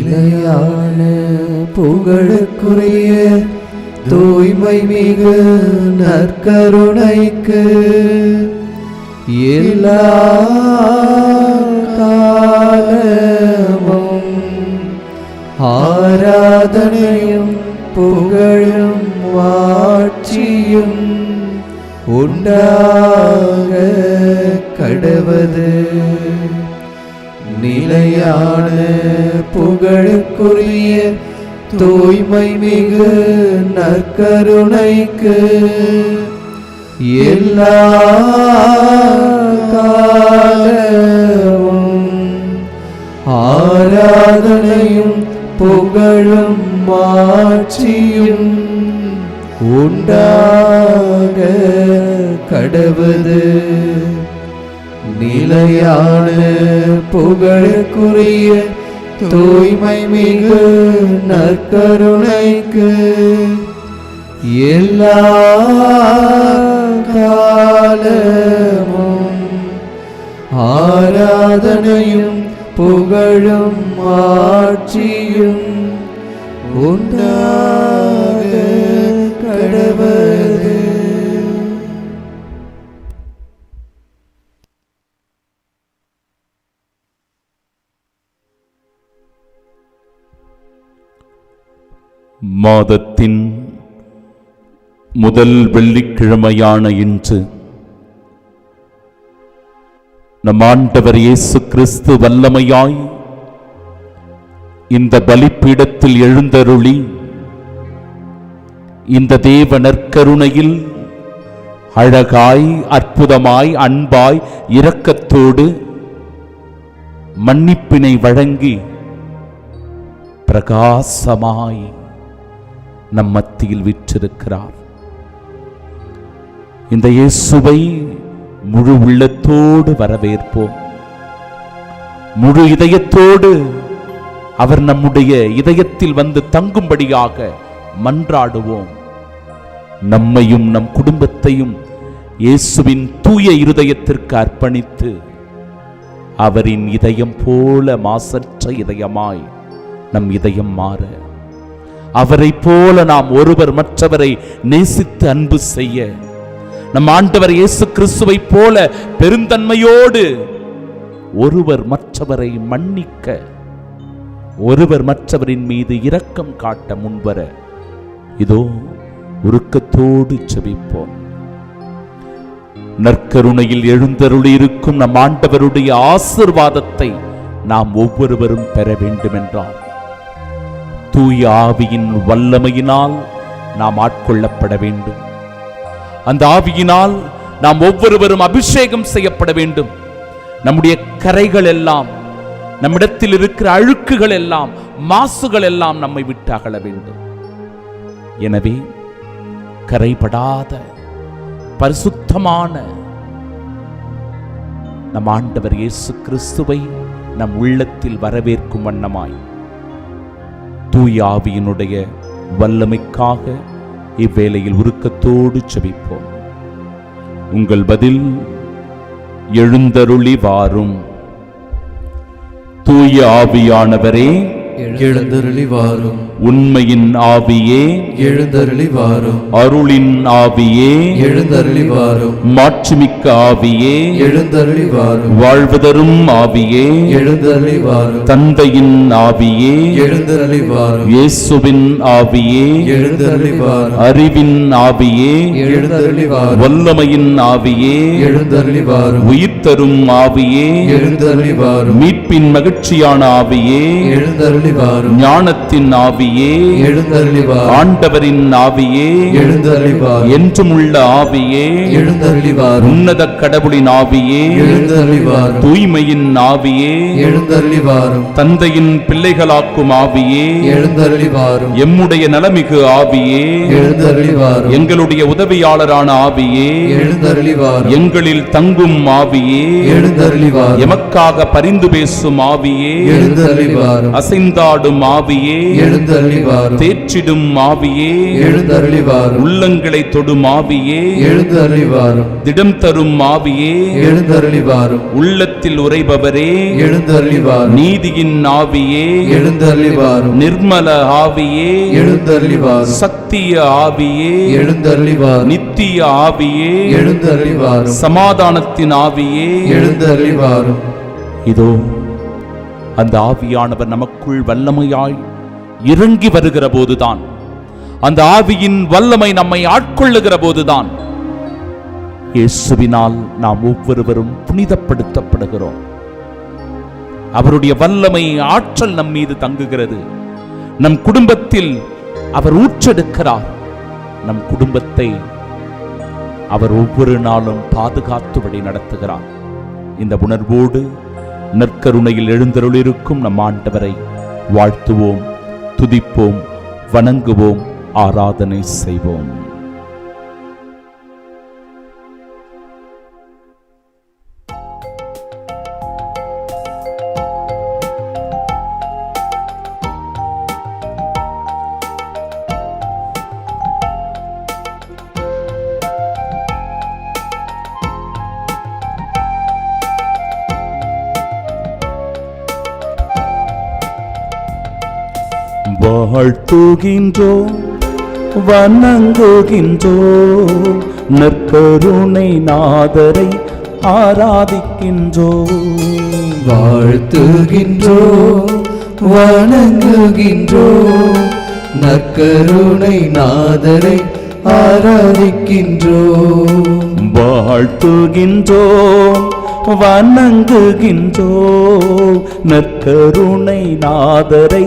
நிலையான புகழுக்குரிய தூய்மை மிகு நற்கருணைக்கு எல்லா காலமும் ஆராதனையும் புகழும் மாட்சியும் உண்டாக கடவது. நிலையான புகழுக்குரிய தூய்மை மிகு நற்கருணைக்கு எல்லா காலமும் ஆராதனையும் புகழும் மாட்சியும் உண்டாக கடவது. நிலையான புகழுக்குரிய தூய்மை மிகு நற்கருணைக்கு எல்லா காலமும் ஆராதனையும் புகழும் மாட்சியும் உண்டாக கடவது. மாதத்தின் முதல் வெள்ளிக்கிழமையான இன்று நம் ஆண்டவர் இயேசு கிறிஸ்து வல்லமையாய் இந்த பலிப்பீடத்தில் எழுந்தருளி இந்த தேவ நற்கருணையில் அழகாய் அற்புதமாய் அன்பாய் இரக்கத்தோடு மன்னிப்பினை வழங்கி பிரகாசமாய் நம் மத்தியில் வீற்றிருக்கிறார். இந்த இயேசுவை முழு உள்ளத்தோடு வரவேற்போம். முழு இதயத்தோடு அவர் நம்முடைய இதயத்தில் வந்து தங்கும்படியாக மன்றாடுவோம். நம்மையும் நம் குடும்பத்தையும் இயேசுவின் தூய இருதயத்திற்கு அர்ப்பணித்து அவரின் இதயம் போல மாசற்ற இதயமாய் நம் இதயம் மாற, அவரை போல நாம் ஒருவர் மற்றவரை நேசித்து அன்பு செய்ய, நம் ஆண்டவர் இயேசு கிறிஸ்துவை போல பெருந்தன்மையோடு ஒருவர் மற்றவரை மன்னிக்க, ஒருவர் மற்றவரின் மீது இரக்கம் காட்ட முன்வர இதோ உருக்கத்தோடு செபிப்போம். நற்கருணையில் எழுந்தருளி இருக்கும் நம் ஆண்டவருடைய ஆசீர்வாதத்தை நாம் ஒவ்வொருவரும் பெற வேண்டும் என்றால் தூய ஆவியின் வல்லமையினால் நாம் ஆட்கொள்ளப்பட வேண்டும். அந்த ஆவியினால் நாம் ஒவ்வொருவரும் அபிஷேகம் செய்யப்பட வேண்டும். நம்முடைய கரைகள் எல்லாம், நம்மிடத்தில் இருக்கிற அழுக்குகள் எல்லாம், மாசுகள் எல்லாம் நம்மை விட்டு அகல வேண்டும். எனவே கரைபடாத பரிசுத்தமான நம் ஆண்டவர் இயேசு கிறிஸ்துவை நம் உள்ளத்தில் வரவேற்கும் வண்ணமாய் தூய ஆவியினுடைய வல்லமைக்காக இவ்வேளையில் உருக்கத்தோடு செபிப்போம். உங்கள் பதில் எழுந்தருளி வாரும். தூய ஆவியானவரே எழுந்தருளி வாரும். உண்மையின் ஆவியே எழுந்தருளி வாரும். அருளின் ஆவியே எழுந்தருளி வாரும். மாட்சிமிக்க ஆவியே எழுந்தருளி வாரும். வாழ்வதரும் ஆவியே எழுந்தருளி வாரும். தந்தையின் ஆவியே எழுந்தருளி வாரும். இயேசுவின் ஆவியே எழுந்தருளி வாரும். அறிவின் ஆவியே எழுந்தருளி வாரும். வல்லமையின் ஆவியே எழுந்தருளி வாரும். உயிர் தரும் ஆவியே எழுந்தருளி வாரும். மீட்பின் மகிழ்ச்சியான ஆவியே எழுந்தருளி வாரும். ஞானத்தின் ஆவியே எழுந்தருளி வாரும். ஆண்டவரின் ஆவியே எழுந்தருளி வாரும். என்றும் உள்ள ஆவியே எழுந்தருளி வாரும். உன்னத கடவுளின் ஆவியே எழுந்தருளி வாரும். தூய்மையின் ஆவியே எழுந்தருளி வாரும். தந்தையின் பிள்ளைகளாக்கும் ஆவியே எழுந்தருளி வாரும். எம்முடைய நலமிகு ஆவியே எழுந்தருளி வாரும். எங்களுடைய உதவியாளரான ஆவியே எழுந்தருளி வாரும். எங்களில் தங்கும் ஆவியே எழுந்தருளி வாரும். எமக்காக பரிந்து பேசும் ஆவியே எழுந்தருளி வாரும். அசைந்த விருந்தாடும் ஆவியே எழுந்தருளி வாரும். தேற்றிடும் ஆவியே எழுந்தருளி வாரும். உள்ளங்களை தொடும் ஆவியே எழுந்தருளி வாரும். திடம் தரும் ஆவியே எழுந்தருளி வாரும். உள்ளத்தில் உறைபவரே எழுந்தருளி வாரும். நீதியின் ஆவியே எழுந்தருளி வாரும். நிர்மல ஆவியே எழுந்தருளி வாரும். சத்திய ஆவியே எழுந்தருளி வாரும். நித்திய ஆவியே எழுந்தருளி வாரும். சமாதானத்தின் ஆவியே எழுந்தருளி வாரும். இதோ அந்த ஆவியானவர் நமக்குள் வல்லமையாய் இறங்கி வருகிற போதுதான், அந்த ஆவியின் வல்லமை நம்மை ஆட்கொள்ளுகிற போதுதான் இயேசுவினால் நாம் ஒவ்வொருவரும் புனிதப்படுத்தப்படுகிறோம். அவருடைய வல்லமை ஆற்றல் நம் மீது தங்குகிறது. நம் குடும்பத்தில் அவர் ஊற்றெடுக்கிறார். நம் குடும்பத்தை அவர் ஒவ்வொரு நாளும் பாதுகாத்து வழி நடத்துகிறார். இந்த உணர்வோடு நற்கருணையில் எழுந்தருளிருக்கும் நம் ஆண்டவரை வாழ்த்துவோம், துதிப்போம், வணங்குவோம், ஆராதனை செய்வோம். வாழ்த்துகின்றோம், வணங்குகின்றோம், நற்கருணை நாதரை ஆராதிக்கின்றோம். வாழ்த்துகின்றோம், வணங்குகின்றோம், நற்கருணை நாதரை ஆராதிக்கின்றோம். வாழ்த்துகின்றோம், வணங்குகின்றோம், நற்கருணை நாதரை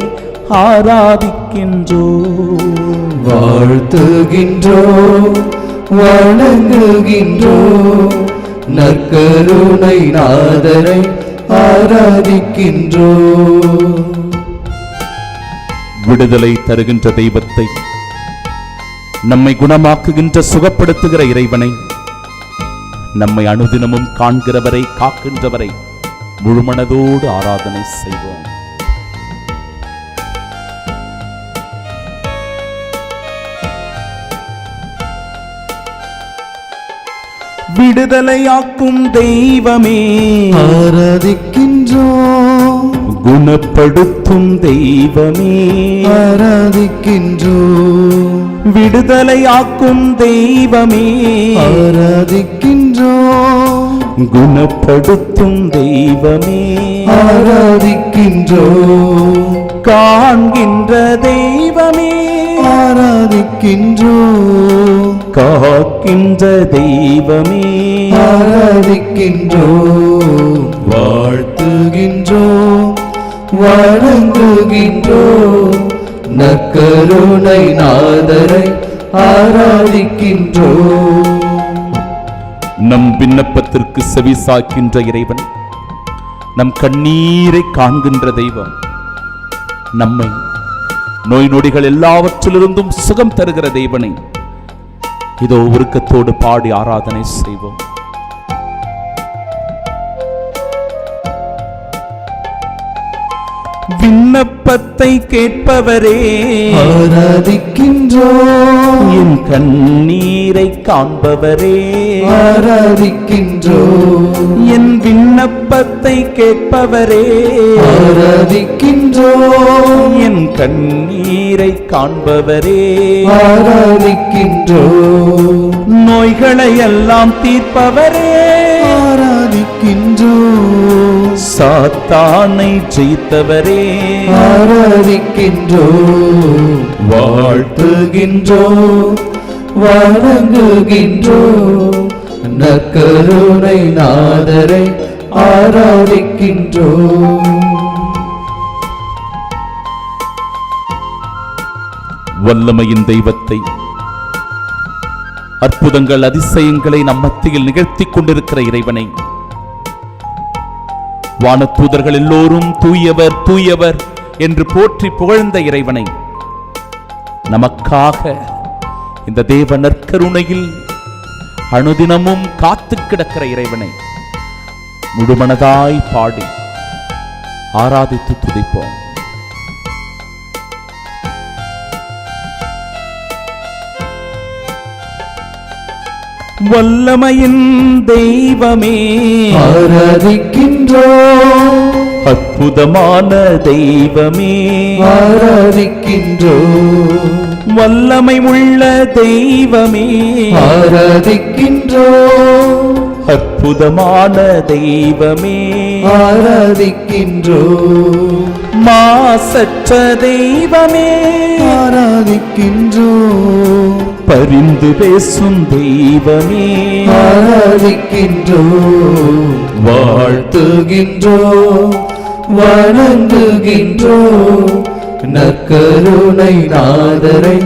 ஆராதிக்கின்றோம். வாழ்த்துகின்றோம், வணங்குகின்றோம், நற்கருணை நாதரை ஆராதிக்கின்றோம். விடுதலை தருகின்ற தெய்வத்தை, நம்மை குணமாக்குகின்ற சுகப்படுத்துகிற இறைவனை, நம்மை அனுதினமும் காண்கிறவரை, காக்கின்றவரை முழுமனதோடு ஆராதனை செய்வோம். விடுதலையாக்கும் தெய்வமே ஆராதிக்கின்றோம், குணப்படுத்தும் தெய்வமே ஆராதிக்கின்றோம், விடுதலையாக்கும் தெய்வமே ஆராதிக்கின்றோம், குணப்படுத்தும் தெய்வமே ஆராதிக்கின்றோம், காண்கின்ற தெய்வமே ஆராதிக்கின்றோம், காக்கின்ற தெய்வமே ஆராதிக்கின்றோம். வாழ்த்துகின்றோம், வணங்குகின்றோம், நற்கருணை நாதரை ஆராதிக்கின்றோம். நம் விண்ணப்பத்திற்கு செவிசாய்க்கின்ற இறைவன், நம் கண்ணீரை காண்கின்ற தெய்வம், நம்மை நோய் நொடிகள் எல்லாவற்றிலிருந்தும் சுகம் தருகிற தெய்வனை இதோ உருக்கத்தோடு பாடி ஆராதனை செய்வோம். விண்ணப்பத்தை கேட்பவரே ஆராதிக்கின்றோம், என் கண்ணீரை காண்பவரே ஆராதிக்கின்றோம், என் விண்ணப்பத்தை கேட்பவரே ஆராதிக்கின்றோம், என் கண்ணீரை காண்பவரே ஆராதிக்கின்றோம், நோய்களை எல்லாம் தீர்ப்பவரே ஆராதிக்கின்றோம், சாத்தானை ஜெயித்தவரே ஆராதிக்கின்றோம். வாழ்த்துகின்றோம், வணங்குகின்றோம், நற்கருணை நாதரை ஆராதிக்கின்றோம். வல்லமையின் தெய்வத்தை, அற்புதங்கள் அதிசயங்களை நம் மத்தியில் நிகழ்த்திக் கொண்டிருக்கிற இறைவனை, வானதூதர்கள் எல்லோரும் தூயவர் தூயவர் என்று போற்றி புகழ்ந்த இறைவனை, நமக்காக இந்த தேவ நற்கருணையில் அனுதினமும் காத்து கிடக்கிற இறைவனை முழுமனதாய் பாடி ஆராதித்து துதிப்போம். வல்லமையின் தெய்வமே ஆராதிக்கின்றோம், அற்புதமான தெய்வமே ஆராதிக்கின்றோம், வல்லமை உள்ள தெய்வமே ஆராதிக்கின்றோம், அற்புதமான தெய்வமே ஆராதிக்கின்றோம், மாசற்ற தெய்வமே ஆராதிக்கின்றோம், பரிந்து பேசும் தெய்வமே ஆராதிக்கின்றோம், வாழ்த்துகின்றோம், வணங்குகின்றோம், நற்கருணை நாதரை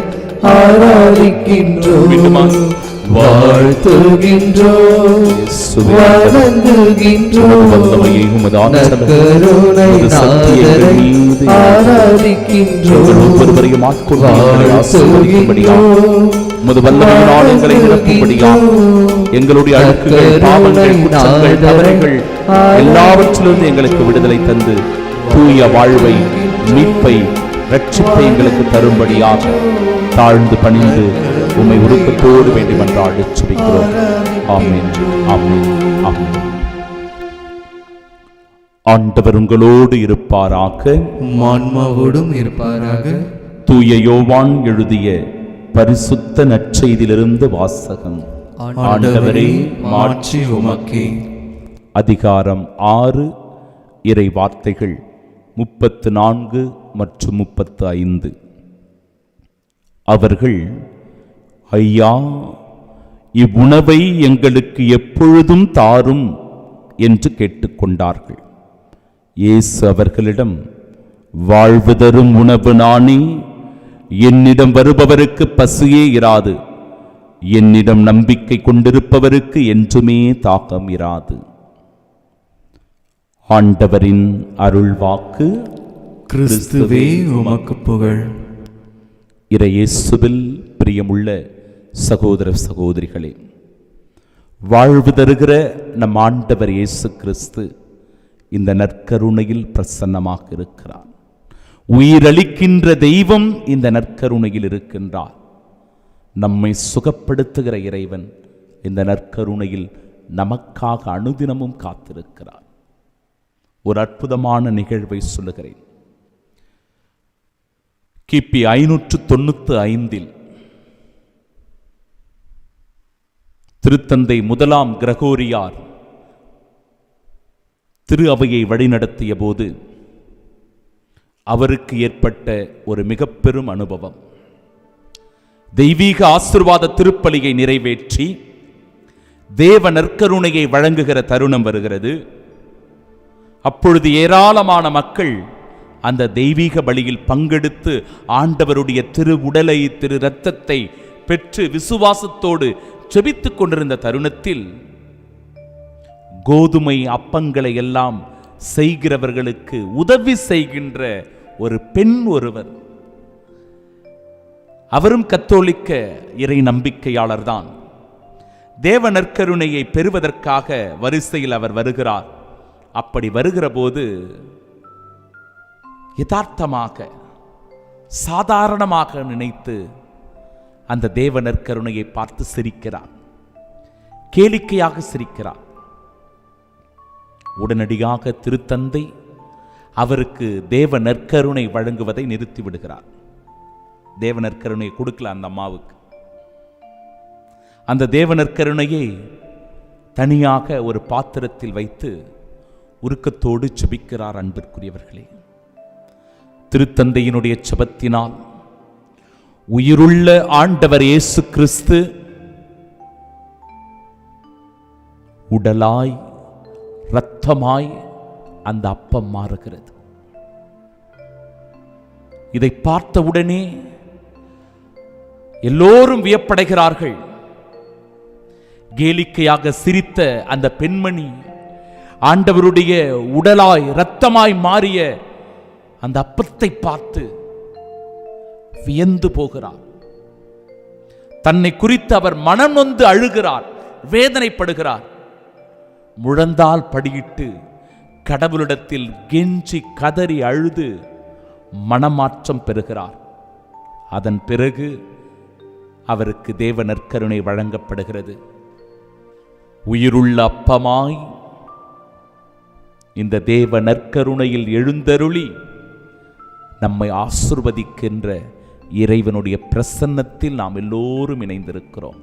ஆராதிக்கின்றோம், வாழ்த்துகின்றோம், வணங்குகின்றோம், நற்கருணை நாதரை ஆராதிக்கின்றோம், ஒவ்வொருவரையும் ஆட்கொள்ளும்படியாக உமது வல்லமையினால் எங்களை நிரப்பும்படியாக எங்களுடைய அழுக்குகள், பாவங்கள், குற்றங்கள், தவறுகள் எல்லாவற்றிலிருந்து எங்களுக்கு விடுதலை தந்து தூய வாழ்வை, மீட்பை, ரட்சிப்பை எங்களுக்கு தரும்படியாக தாழ்ந்து பணிந்து உம்மை உருக்கத்தோடு வேண்டி மன்றாடி ஜெபிக்கிறோம். ஆமென், ஆமென், ஆமென். ஆண்டவர் உங்களோடு இருப்பாராக, ஆன்மாவோடும் இருப்பாராக. தூய யோவான் எழுதிய பரிசுத்த நற்செய்தியிலிருந்து வாசகம். ஆண்டவரே, மாட்சி உமக்கே. அதிகாரம் 6, இறை வார்த்தைகள் 34 மற்றும் 35. அவர்கள், ஐயா, இவ்வுணவை எங்களுக்கு எப்பொழுதும் தாரும் என்று கேட்டுக்கொண்டார்கள். இயேசு அவர்களிடம், வாழ்வு தரும் உணவு நானே, என்னிடம் வருபவருக்கு பசியே இராது, என்னிடம் நம்பிக்கை கொண்டிருப்பவருக்கு என்றுமே தாகம் இராது. ஆண்டவரின் அருள்வாக்கு. கிறிஸ்துவே உமக்கு புகழ். இறையேசுவில் பிரியமுள்ள சகோதர சகோதரிகளே, வாழ்வு தருகிற நம் ஆண்டவர் இயேசு கிறிஸ்து இந்த நற்கருணையில் பிரசன்னமாக இருக்கிறார். உயிரளிக்கின்ற தெய்வம் இந்த நற்கருணையில் இருக்கின்றார். நம்மை சுகப்படுத்துகிற இறைவன் இந்த நற்கருணையில் நமக்காக அனுதினமும் காத்திருக்கிறார். ஒரு அற்புதமான நிகழ்வை சொல்லுகிறேன். கிபி 595 திருத்தந்தை முதலாம் கிரகோரியார் திரு அவையை வழிநடத்திய போது அவருக்கு ஏற்பட்ட ஒரு மிக பெரும் அனுபவம். தெய்வீக ஆசீர்வாத திருப்பலியை நிறைவேற்றி தேவ நற்கருணையை வழங்குகிற தருணம் வருகிறது. அப்பொழுது ஏராளமான மக்கள் அந்த தெய்வீக பலியில் பங்கெடுத்து ஆண்டவருடைய திரு உடலை, திரு இரத்தத்தை பெற்று விசுவாசத்தோடு ஜெபித்துக் கொண்டிருந்த தருணத்தில் கோதுமை அப்பங்களை எல்லாம் செய்கிறவர்களுக்கு உதவி செய்கின்ற ஒரு பெண் ஒருவர், அவரும் கத்தோலிக்க இறை நம்பிக்கையாளர் தான், தேவ நற்கருணையை பெறுவதற்காக வரிசையில் அவர் வருகிறார். அப்படி வருகிற போது யதார்த்தமாக, சாதாரணமாக நினைத்து அந்த தேவ நற்கருணையை பார்த்து சிரிக்கிறார், கேளிக்கையாக சிரிக்கிறார். உடனடியாக திருத்தந்தை அவருக்கு தேவ நற்கருணை வழங்குவதை நிறுத்திவிடுகிறார். தேவ நற்கருணை கொடுக்கல அந்த அம்மாவுக்கு. அந்த தேவ நற்கருணையை தனியாக ஒரு பாத்திரத்தில் வைத்து உருக்கத்தோடு ஜெபிக்கிறார். அன்பிற்குரியவர்களே, திருத்தந்தையினுடைய ஜெபத்தினால் உயிருள்ள ஆண்டவர் இயேசு கிறிஸ்து உடலாய் இரத்தமாய் அந்த அப்பம் மாறுகிறது. இதை பார்த்தவுடனே எல்லோரும் வியப்படைகிறார்கள். கேளிக்கையாக சிரித்த அந்த பெண்மணி ஆண்டவருடைய உடலாய் இரத்தமாய் மாறிய அந்த அப்பத்தை பார்த்து வியந்து போகிறார். தன்னை குறித்து அவர் மனம் நொந்து அழுகிறார், வேதனைப்படுகிறார். முழந்தால் படியிட்டு கடவுளிடத்தில் கெஞ்சி கதறி அழுது மனமாற்றம் பெறுகிறார். அதன் பிறகு அவருக்கு தேவ நற்கருணை வழங்கப்படுகிறது. உயிருள்ள அப்பமாய் இந்த தேவ நற்கருணையில் எழுந்தருளி நம்மை ஆசிர்வதிக்கின்ற இறைவனுடைய பிரசன்னத்தில் நாம் எல்லோரும் இணைந்திருக்கிறோம்.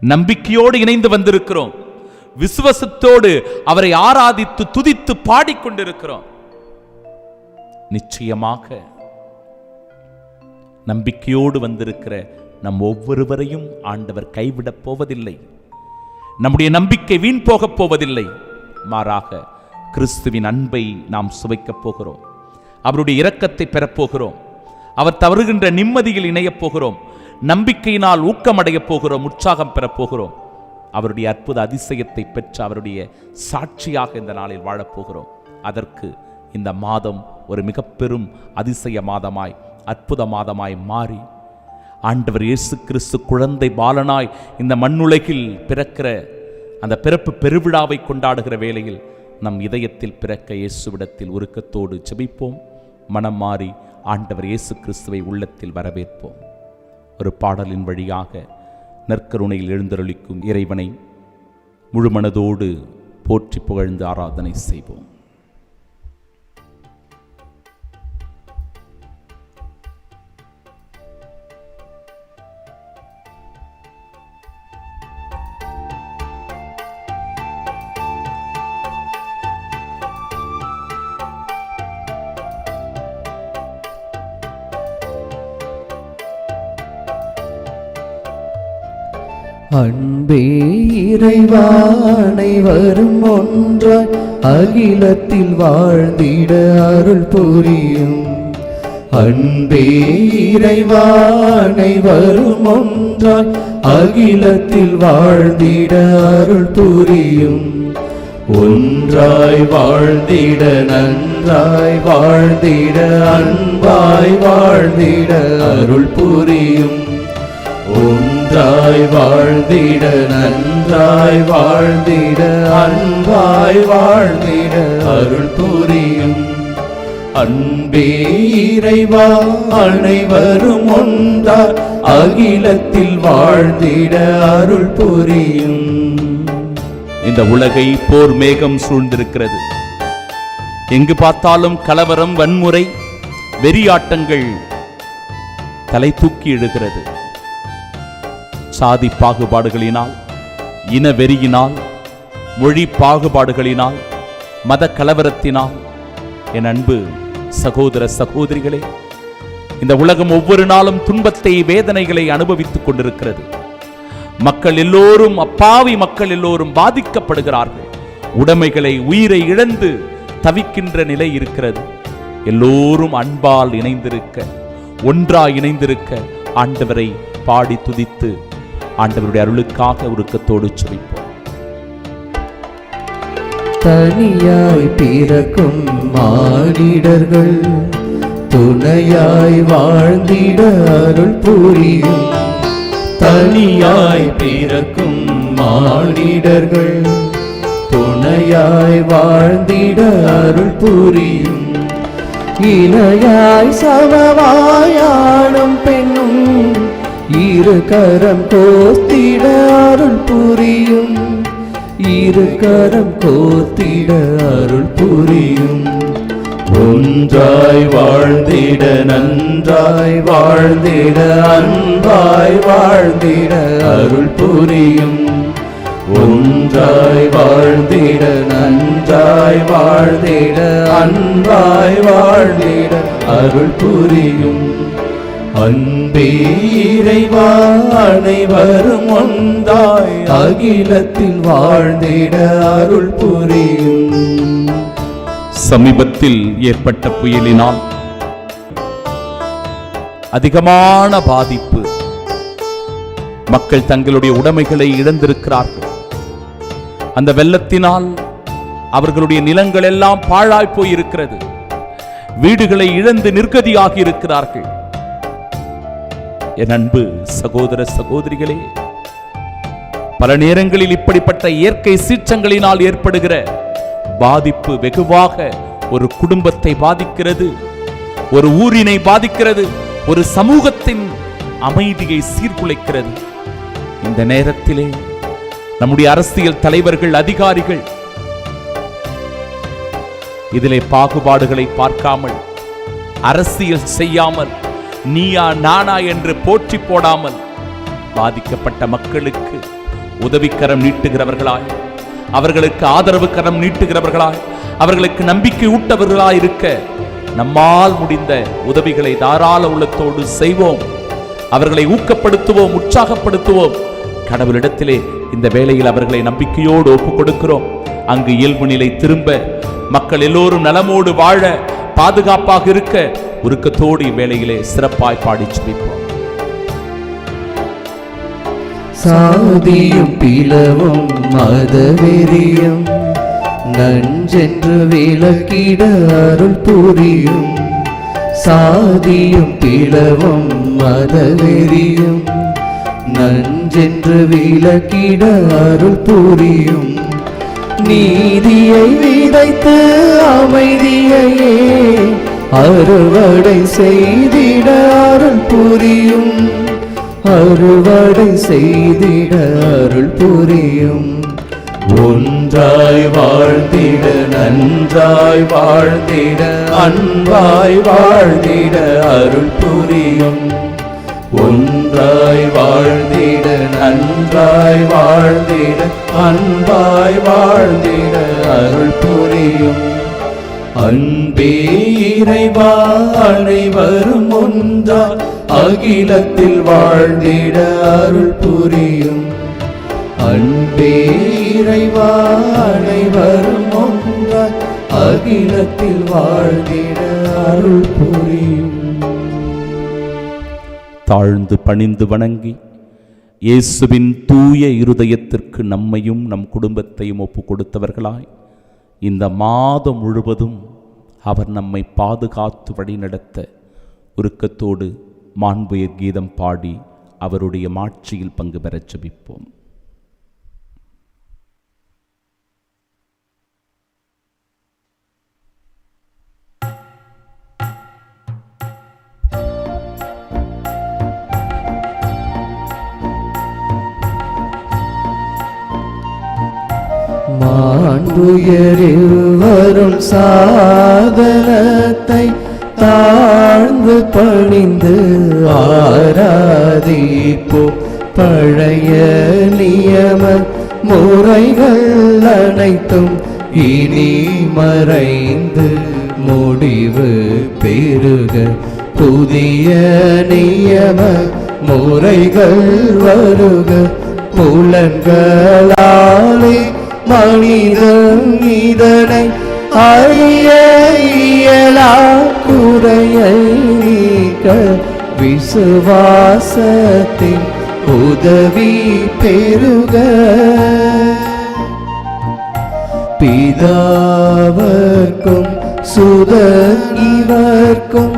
நம்பிக்கையோடு இணைந்து வந்திருக்கிறோம். விசுவாசத்தோடு அவரை ஆராதித்து துதித்து பாடிக்கொண்டிருக்கிறோம். நிச்சயமாக நம்பிக்கையோடு வந்திருக்கிற நம் ஒவ்வொருவரையும் ஆண்டவர் கைவிடப் போவதில்லை. நம்முடைய நம்பிக்கை வீண் போகப் போவதில்லை. மாறாக கிறிஸ்துவின் அன்பை நாம் சுவைக்கப் போகிறோம். அவருடைய இரக்கத்தை பெறப்போகிறோம். அவர் தவறுகின்ற நிம்மதியில் இணையப் போகிறோம். நம்பிக்கையினால் ஊக்கமடையப் போகிறோம். உற்சாகம் பெறப்போகிறோம். அவருடைய அற்புத அதிசயத்தை பெற்று அவருடைய சாட்சியாக இந்த நாளில் வாழப்போகிறோம். அதற்கு இந்த மாதம் ஒரு மிக பெரும் அதிசய மாதமாய், அற்புத மாதமாய் மாறி ஆண்டவர் இயேசு கிறிஸ்து குழந்தை பாலனாய் இந்த மண்ணுலகில் பிறக்கிற அந்த பிறப்பு பெருவிழாவை கொண்டாடுகிற வேளையில் நம் இதயத்தில் பிறக்க இயேசுவிடத்தில் உருக்கத்தோடு ஜெபிப்போம். மனம் மாறி ஆண்டவர் இயேசு கிறிஸ்துவை உள்ளத்தில் வரவேற்போம். ஒரு பாடலின் வழியாக நற்கருணையில் எழுந்தருளிக்கும் இறைவனை முழு மனதோடு போற்றி புகழ்ந்து ஆராதனை செய்வோம். அன்பே இறைவா அனைவரும் ஒன்றாய் அகிலத்தில் வாழ்ந்திட அருள் புரியும். அன்பே இறைவா அனைவரும் ஒன்றாய் அகிலத்தில் வாழ்ந்திட அருள் புரியும். ஒன்றாய் வாழ்ந்திட நன்றாய் வாழ்ந்திட அன்பாய் வாழ்ந்திட அருள் புரியும். ஒன்றாய் வாழ்ந்திட நன்றாய் வாழ்ந்திட அன்பாய் வாழ்ந்திட அருள் புரியும். அன்பே இறைவா அனைவரும் ஒன்றாய் அகிலத்தில் வாழ்ந்திட அருள் புரியும். இந்த உலகை போர் மேகம் சூழ்ந்திருக்கிறது. எங்கு பார்த்தாலும் கலவரம், வன்முறை, வெறியாட்டங்கள் தலை தூக்கி எழுகிறது. சாதி பாகுபாடுகளினால், இன வெறியினால், மொழி பாகுபாடுகளினால், மத கலவரத்தினால் என் அன்பு சகோதர சகோதரிகளே, இந்த உலகம் ஒவ்வொரு நாளும் துன்பத்தை, வேதனைகளை அனுபவித்துக் கொண்டிருக்கிறது. மக்கள் எல்லோரும், அப்பாவி மக்கள் எல்லோரும் பாதிக்கப்படுகிறார்கள். உடைமைகளை, உயிரை இழந்து தவிக்கின்ற நிலை இருக்கிறது. எல்லோரும் அன்பால் இணைந்திருக்க, ஒன்றாய் இணைந்திருக்க ஆண்டவரை பாடி துதித்து ஆண்டவருடைய அருளுக்காக உருக்கத்தோடு ஜெபிப்போம். தனியாய் பிறக்கும் மானிடர்கள் துணையாய் வாழ்ந்திட அருள் புரியும். தனியாய் பிறக்கும் மானிடர்கள் துணையாய் வாழ்ந்திட அருள் புரியும். இணையாய் சமவாயாடும் பெண்ணும் இரு கரம் கோத்திட அருள் புரியும். இரு கரம் கோத்திட அருள் புரியும். ஒன்றாய் வாழ்ந்திட நன்றாய் வாழ்ந்திட அன்பாய் வாழ்ந்திட அருள் புரியும். ஒன்றாய் வாழ்ந்திட நன்றாய் வாழ்ந்திட அன்பாய் வாழ்ந்திட அருள் புரியும். அன்பே இறைவா அனைவரும் ஒன்றாய் அகிலத்தில் வாழ்ந்திட அருள் புரியும். சமீபத்தில் ஏற்பட்ட புயலினால் அதிகமான பாதிப்பு. மக்கள் தங்களுடைய உடைமைகளை இழந்திருக்கிறார்கள். அந்த வெள்ளத்தினால் அவர்களுடைய நிலங்கள் எல்லாம் பாழாய் போயிருக்கிறது. வீடுகளை இழந்து நிர்கதியாகி இருக்கிறார்கள். என் அன்பு சகோதர சகோதரிகளே, பல நேரங்களில் இப்படிப்பட்ட இயற்கை சீற்றங்களினால் ஏற்படுகிற பாதிப்பு வெகுவாக ஒரு குடும்பத்தை பாதிக்கிறது, ஒரு ஊரினை பாதிக்கிறது, ஒரு சமூகத்தின் அமைதியை சீர்குலைக்கிறது. இந்த நேரத்திலே நம்முடைய அரசியல் தலைவர்கள், அதிகாரிகள் இதிலே பாகுபாடுகளை பார்க்காமல், அரசியல் செய்யாமல், நீயா நானா என்று போற்றி போடாமல், பாதிக்கப்பட்ட மக்களுக்கு உதவிக்கரம் நீட்டுகிறவர்களாய், அவர்களுக்கு ஆதரவு கரம் நீட்டுகிறவர்களாய், அவர்களுக்கு நம்பிக்கை ஊட்டவர்களாய் இருக்க நம்மால் முடிந்த உதவிகளை தாராள உள்ளத்தோடு செய்வோம். அவர்களை ஊக்கப்படுத்துவோம், உற்சாகப்படுத்துவோம். கடவுளிடத்திலே இந்த வேளையில் அவர்களை நம்பிக்கையோடு ஒப்புக் கொடுக்கிறோம். அங்கு இயல்பு நிலை திரும்ப, மக்கள் எல்லோரும் நலமோடு வாழ, பாதுகாப்பாக இருக்க உருக்கத்தோடு இவ்வேளையிலே சிறப்பாய் பாடி ஜெபிப்போம். சாதியும் பிளவும் மதவெறியும் நஞ்சென்று விலக்கிட அருள் புரியும். சாதியும் பிளவும் மதவெறியும் நஞ்சென்று விலக்கிட அருள் புரியும். நீதியை விதைத்து அமைதியையே அறுவடை செய்திட அருள் புரியும். அறுவடை செய்திட அருள் புரியும். ஒன்றாய் வாழ்ந்திட, நன்றாய் வாழ்ந்திட, அன்பாய் வாழ்ந்திட அருள் புரியும். ஒன்றாய் வாழ்ந்திட, நன்றாய் வாழ்ந்திட, அன்பாய் வாழ்ந்திட அருள் புரியும். அன்பே இறைவா அனைவரும் ஒன்றாய் அகிலத்தில் வாழ்ந்திட அருள் புரியும். அன்பே இறைவா அனைவரும் ஒன்றாய் அகிலத்தில் வாழ்ந்திட அருள் புரியும். தாழ்ந்து பணிந்து வணங்கி இயேசுவின் தூய இருதயத்திற்கு நம்மையும் நம் குடும்பத்தையும் ஒப்பு கொடுத்தவர்களாய் இந்த மாதம் முழுவதும் அவர் நம்மை பாதுகாத்து வழிநடத்த உருக்கத்தோடு மாண்புயர் கீதம் பாடி அவருடைய மாட்சியில் பங்கு பெறச் ஜெபிப்போம். மாண்புயரில் வரும் சாதனத்தை தாழ்ந்து பணிந்து ஆராதிப்போம். பழைய நியம முறைகள் அனைத்தும் இனி மறைந்து முடிவு பெறுக. புதிய நியம முறைகள் வருக. புலன்களாலே மனிதன் இதனை அறிய இயலா. குறையை நீக்க விசுவாசத்தின் உதவி பெறுக. பிதாவர்க்கும் சுதன் இவர்க்கும்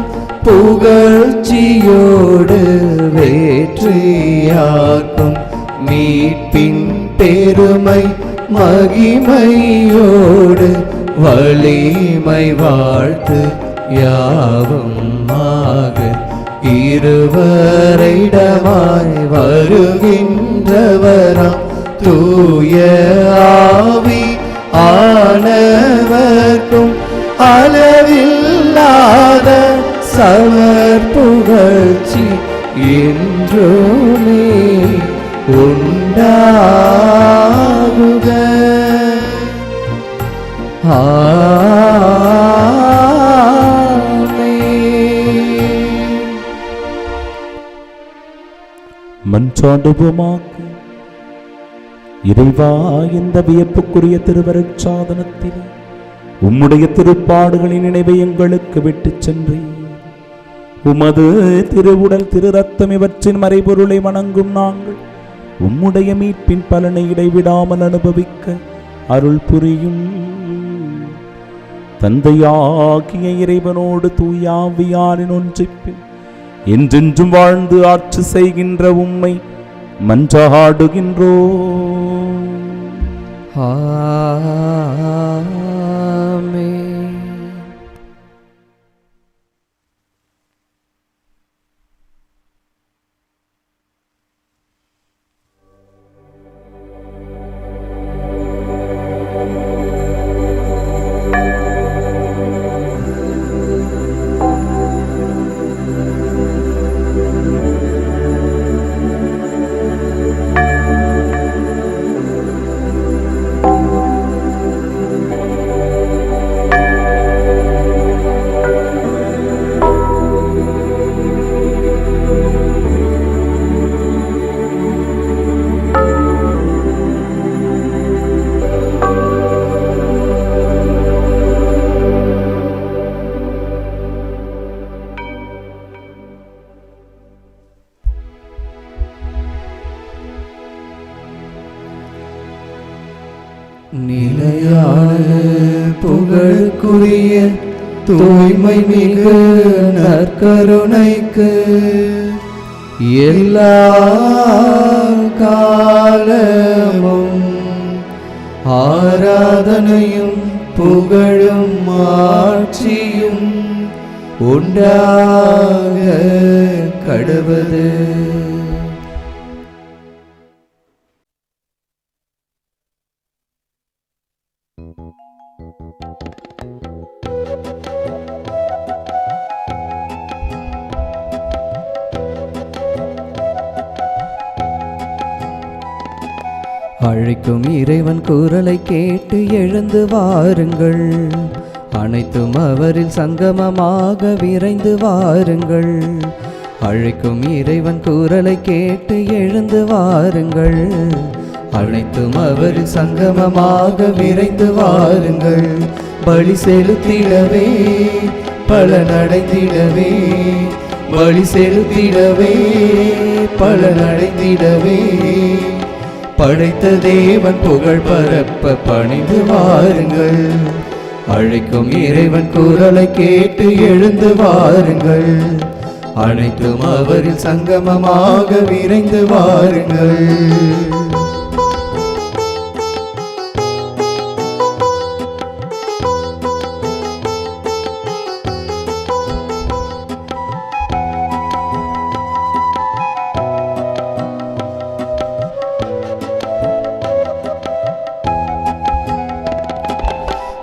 புகழ்ச்சியோடு வேற்றியாக்கும் மீட்பின் பெருமை மகிமையோடு வலிமை வாழ்த்து யாவும் ஆக. இருவரிடமாய் வருகின்றவராம் தூய ஆவி ஆனவர்க்கும் அளவில்லாத சமர்ப்புகழ்ச்சி என்றுமே உண்டாகுக. மன்றாடுவோமாக. இறைவா, இந்த வியப்புக்குரிய திருவருட்சாதனத்தில் உம்முடைய திருப்பாடுகளின் நினைவை எங்களுக்கு விட்டுச் சென்றேன். உமது திருவுடல் திரு ரத்தம் இவற்றின் மறைபொருளை வணங்கும் நாங்கள் உம்முடைய மீட்பின் பலனை இடைவிடாமல் அனுபவிக்க அருள் புரியும். தந்தையாகிய இறைவனோடு தூயாவியாரின் ஒன்றிப்பில் என்றென்றும் வாழ்ந்து ஆட்சி செய்கின்ற உம்மை மன்றாடுகின்றோம். ஆமென். நிலையான புகழுக்குரிய தூய்மை மிகு நற்கருணைக்கு எல்லா காலமும் ஆராதனையும் புகழும் ஆட்சியும் உண்டாக கடவது. அழைக்கும் இறைவன் குரலை கேட்டு எழுந்து வாருங்கள், அனைத்தும் அவரில் சங்கமமாக விரைந்து வாருங்கள். அழைக்கும் இறைவன் குரலை கேட்டு எழுந்து வாருங்கள், அனைத்தும் அவரில் சங்கமமாக விரைந்து வாருங்கள். பலி செலுத்திடவே பலனடைந்திடவே, பலி செலுத்திடவே பலனடைந்திடவே, படைத்த தேவன் புகழ் பரப்ப பணிந்து வாருங்கள். அழைக்கும் இறைவன் குரலை கேட்டு எழுந்து வாருங்கள், அனைத்தும் அவரில் சங்கமமாக விரைந்து வாருங்கள்.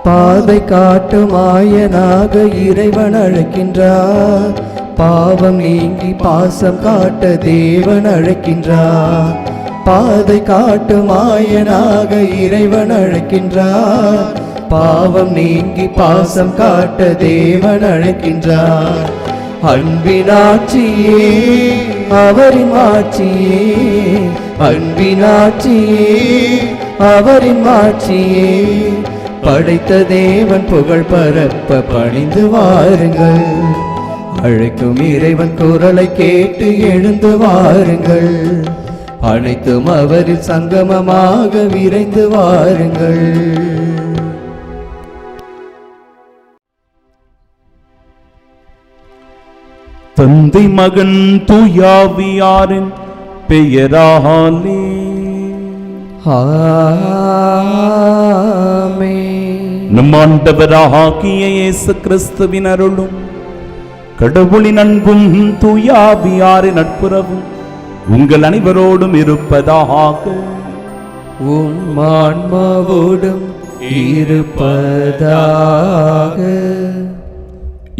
பாதை காட்டும் ஆயனாக இறைவன் அழைக்கின்றார், பாவம் நீங்கி பாசம் காட்ட தேவன் அழைக்கின்றார். பாதை காட்டும் ஆயனாக இறைவன் அழைக்கின்றார், பாவம் நீங்கி பாசம் காட்ட தேவன் அழைக்கின்றார். அன்பின் ஆட்சியே அவரின் ஆட்சியே, அன்பின் ஆட்சியே அவரின் ஆட்சியே, படைத்த தேவன் புகழ் பரப்ப பணிந்து வாருங்கள். அழைக்கும் இறைவன் குரலை கேட்டு எழுந்து வாருங்கள், அனைத்தும் அவரில் சங்கமமாக விரைந்து வாருங்கள். தந்தை மகன் தூயாவியாரின் பெயராலே நம் ஆண்டவராகிய இயேசு கிறிஸ்துவின் அருளும் கடவுளின் அன்பும் தூயாவியாரின் நட்புறவும் உங்கள் அனைவரோடும் இருப்பதாக. உம் ஆன்மாவோடும் இருப்பதாக.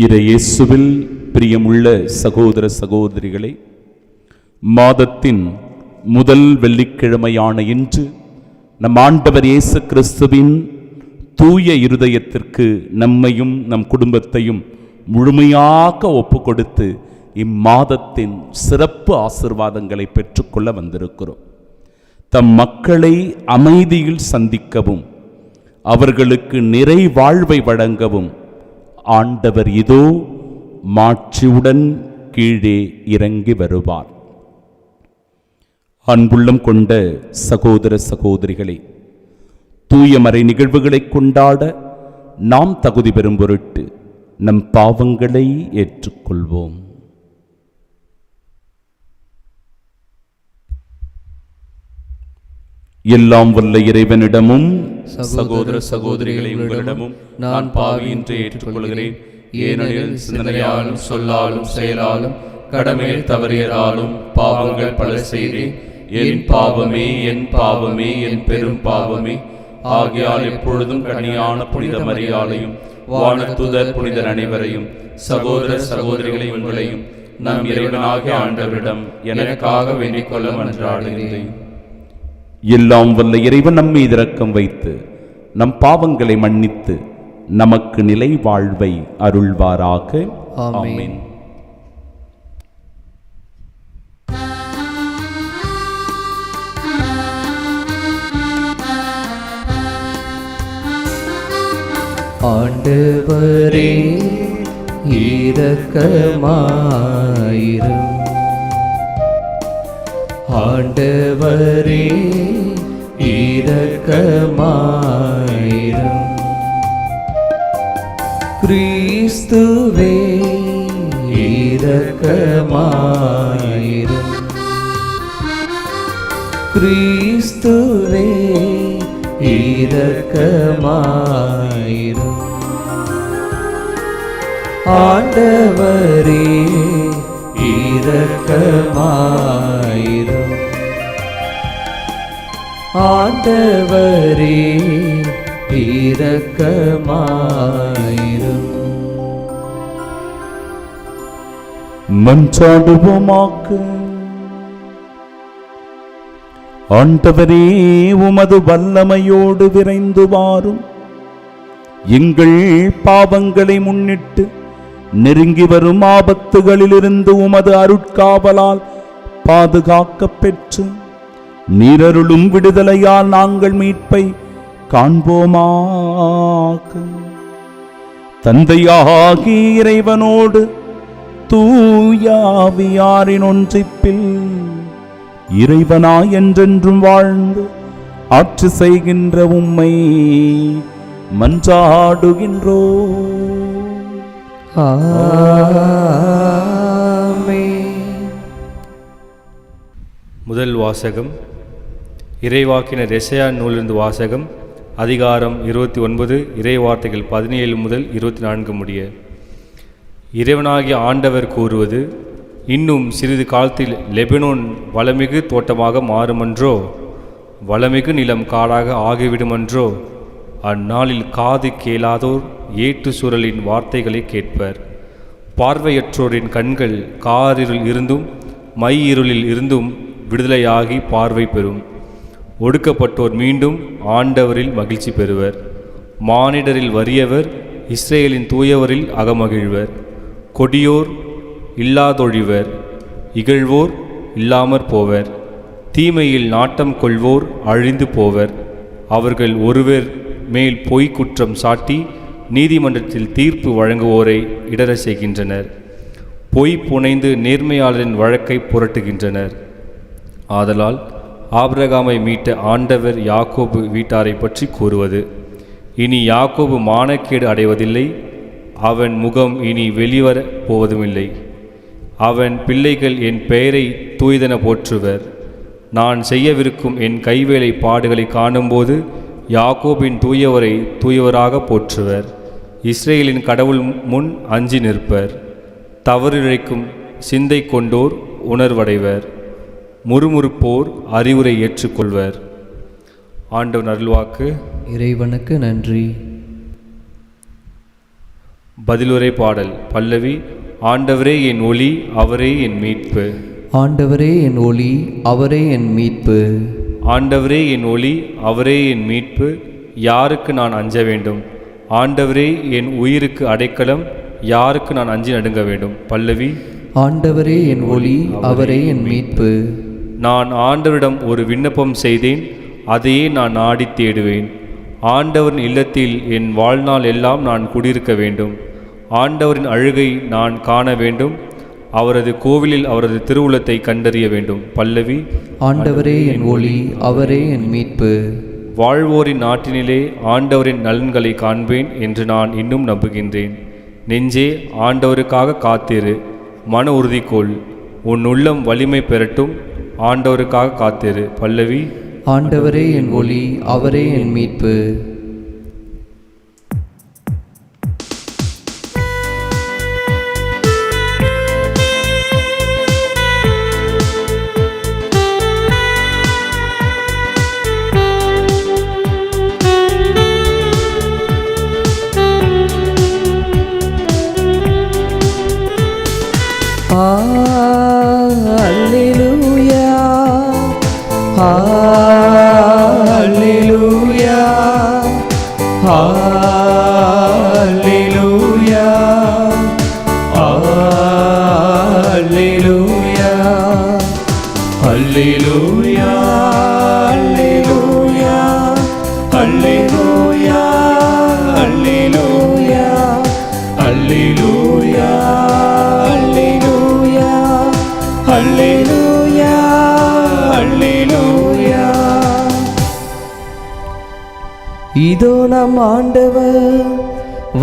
இயேசுவில் பிரியமுள்ள சகோதர சகோதரிகளே, மாதத்தின் முதல் வெள்ளிக்கிழமையான இன்று நம் ஆண்டவர் இயேசு கிறிஸ்துவின் தூய இருதயத்திற்கு நம்மையும் நம் குடும்பத்தையும் முழுமையாக ஒப்பு கொடுத்து இம்மாதத்தின் சிறப்பு ஆசீர்வாதங்களை பெற்றுக்கொள்ள வந்திருக்கிறோம். தம் மக்களை அமைதியில் சந்திக்கவும் அவர்களுக்கு நிறை வாழ்வை வழங்கவும் ஆண்டவர் இதோ மாட்சியுடன் கீழே இறங்கி வருவார். அன்புள்ளம் கொண்ட சகோதர சகோதரிகளே, தூய மறை நிகழ்வுகளை கொண்டாட நாம் தகுதி பெறும் பொருட்டு நம் பாவங்களை ஏற்றுக்கொள்வோம். எல்லாம் வல்ல இறைவனிடமும் சகோதர சகோதரிகளை உங்களிடமும் நான் பாவியின்றி ஏற்றுக்கொள்கிறேன். ஏனெனில் சிந்தனையாலும் சொல்லாலும் செயலாலும் கடமையில் தவறியதாலும் பாவங்கள் பல செய்தேன். என் பாவமே என் பாவமே என் பெரும் பாவமே. ஆகையால் எப்பொழுதும் கன்னியான புனித மரியாதையும் வானதூதர் புனிதர் அனைவரையும் சகோதர சகோதரிகளை உங்களையும் நம் இறைவனாகிய ஆண்டவரிடம் எனக்காக வேண்டிக் கொள்ள மன்றாடுகிறேன். எல்லாம் வல்ல இறைவன் நம்மை இரக்கம் வைத்து நம் பாவங்களை மன்னித்து நமக்கு நிலை வாழ்வை அருள்வாராக. ஆமென். ஆண்டவரே இரக்கமாயிரும், ஆண்டவரே இரக்கமாயிரும். கிறிஸ்துவே இரக்கமாயிரும். கிறிஸ்துவே இரக்கமாயிரும். ஆண்டவரே இரக்கமாயிரும். ஆண்டவரே இரக்கமாயிரும். மன்றாடுவோமாக. ஆண்டவரே, உமது வல்லமையோடு விரைந்து வாரும். எங்கள் பாவங்களை முன்னிட்டு நெருங்கி வரும் ஆபத்துகளிலிருந்து உமது அருட்காவலால் பாதுகாக்க பெற்று நீரருளும் விடுதலையால் நாங்கள் மீட்பை காண்போமாக. தந்தையாகி இறைவனோடு தூயாவியாரின் ஒன்றிப்பில் இறைவனாய் என்றென்றும் வாழ்ந்து ஆட்சி செய்கின்ற உம்மை மன்றாடுகின்றோ. முதல் வாசகம் இறைவாக்கினர் எசையா நூலிருந்து வாசகம். அதிகாரம் 29, இறைவார்த்தைகள் 17 முதல் 24 முடிய. இறைவனாகிய ஆண்டவர் கூறுவது: இன்னும் சிறிது காலத்தில் லெபனோன் வளமிகு தோட்டமாக மாறுமன்றோ, வளமிகு நிலம் காடாக ஆகிவிடுமன்றோ. அந்நாளில் காது கேளாதோர் ஏட்டு சுரலின் வார்த்தைகளை கேட்பர். பார்வையற்றோரின் கண்கள் காரிருள் இருந்தும் மை இருளில் இருந்தும் விடுதலையாகி பார்வை பெறும். ஒடுக்கப்பட்டோர் மீண்டும் ஆண்டவரில் மகிழ்ச்சி பெறுவர். மானிடரில் வறியவர் இஸ்ரேலின் தூயவரில் அகமகிழ்வர். கொடியோர் இல்லாதொழிவர், இகழ்வோர் இல்லாமற் போவர். தீமையில் நாட்டம் கொள்வோர் அழிந்து போவர். அவர்கள் ஒருவர் மேல் பொய் குற்றம் சாட்டி நீதிமன்றத்தில் தீர்ப்பு வழங்குவோரை இடர செய்கின்றனர். பொய் புனைந்து நேர்மையாளரின் வழக்கை புரட்டுகின்றனர். ஆதலால் ஆபிரகாமை மீட்ட ஆண்டவர் யாக்கோபு வீட்டாரை பற்றி கூறுவது: இனி யாக்கோபு மானக்கேடு அடைவதில்லை, அவன் முகம் இனி வெளிவர போவதுமில்லை. அவன் பிள்ளைகள் என் பெயரை தூய்தென போற்றுவர். நான் செய்யவிருக்கும் என் கைவேலை பாடுகளை காணும்போது யாக்கோபின் தூயவரை தூயவராக போற்றுவர். இஸ்ரேலின் கடவுள் முன் அஞ்சி நிற்பர். தவறிழைக்கும் சிந்தை கொண்டோர் உணர்வடைவர். முறுமுறுப்போர் அறிவுரை ஏற்றுக்கொள்வர். ஆண்டவன் அருள்வாக்கு. இறைவனுக்கு நன்றி. பதிலுரை பாடல். பல்லவி. ஆண்டவரே என் ஒளி, அவரே என் மீட்பு. ஆண்டவரே என் ஒளி, அவரே என் மீட்பு. ஆண்டவரே என் ஒளி, அவரே என் மீட்பு. யாருக்கு நான் அஞ்ச வேண்டும்? ஆண்டவரே என் உயிருக்கு அடைக்கலம், யாருக்கு நான் அஞ்சி நடுங்க வேண்டும்? பல்லவி. ஆண்டவரே என் ஒளி, அவரே என் மீட்பு. நான் ஆண்டவரிடம் ஒரு விண்ணப்பம் செய்தேன், அதையே நான் நாடி தேடுவேன். ஆண்டவரின் இல்லத்தில் என் வாழ்நாள் எல்லாம் நான் குடியிருக்க வேண்டும். ஆண்டவரின் அழுகை நான் காண வேண்டும். அவரது கோவிலில் அவரது திருவுளத்தை கண்டறிய வேண்டும். பல்லவி. ஆண்டவரே என் ஒளி, அவரே என் மீட்பு. வாழ்வோரின் நாட்டினிலே ஆண்டவரின் நலன்களை காண்பேன் என்று நான் இன்னும் நம்புகின்றேன். நெஞ்சே, ஆண்டவருக்காக காத்திரு, மன உறுதி கொள், உன் உள்ளம் வலிமை பெறட்டும். ஆண்டவருக்காக காத்திரு. பல்லவி. ஆண்டவரே என் ஒளி, அவரே என் மீட்பு. Hallelujah, hallelujah, hallelujah, hallelujah, hallelujah, hallelujah, hallelujah, hallelujah, hallelujah. Hallelujah, hallelujah. இதோ நம் ஆண்டவர்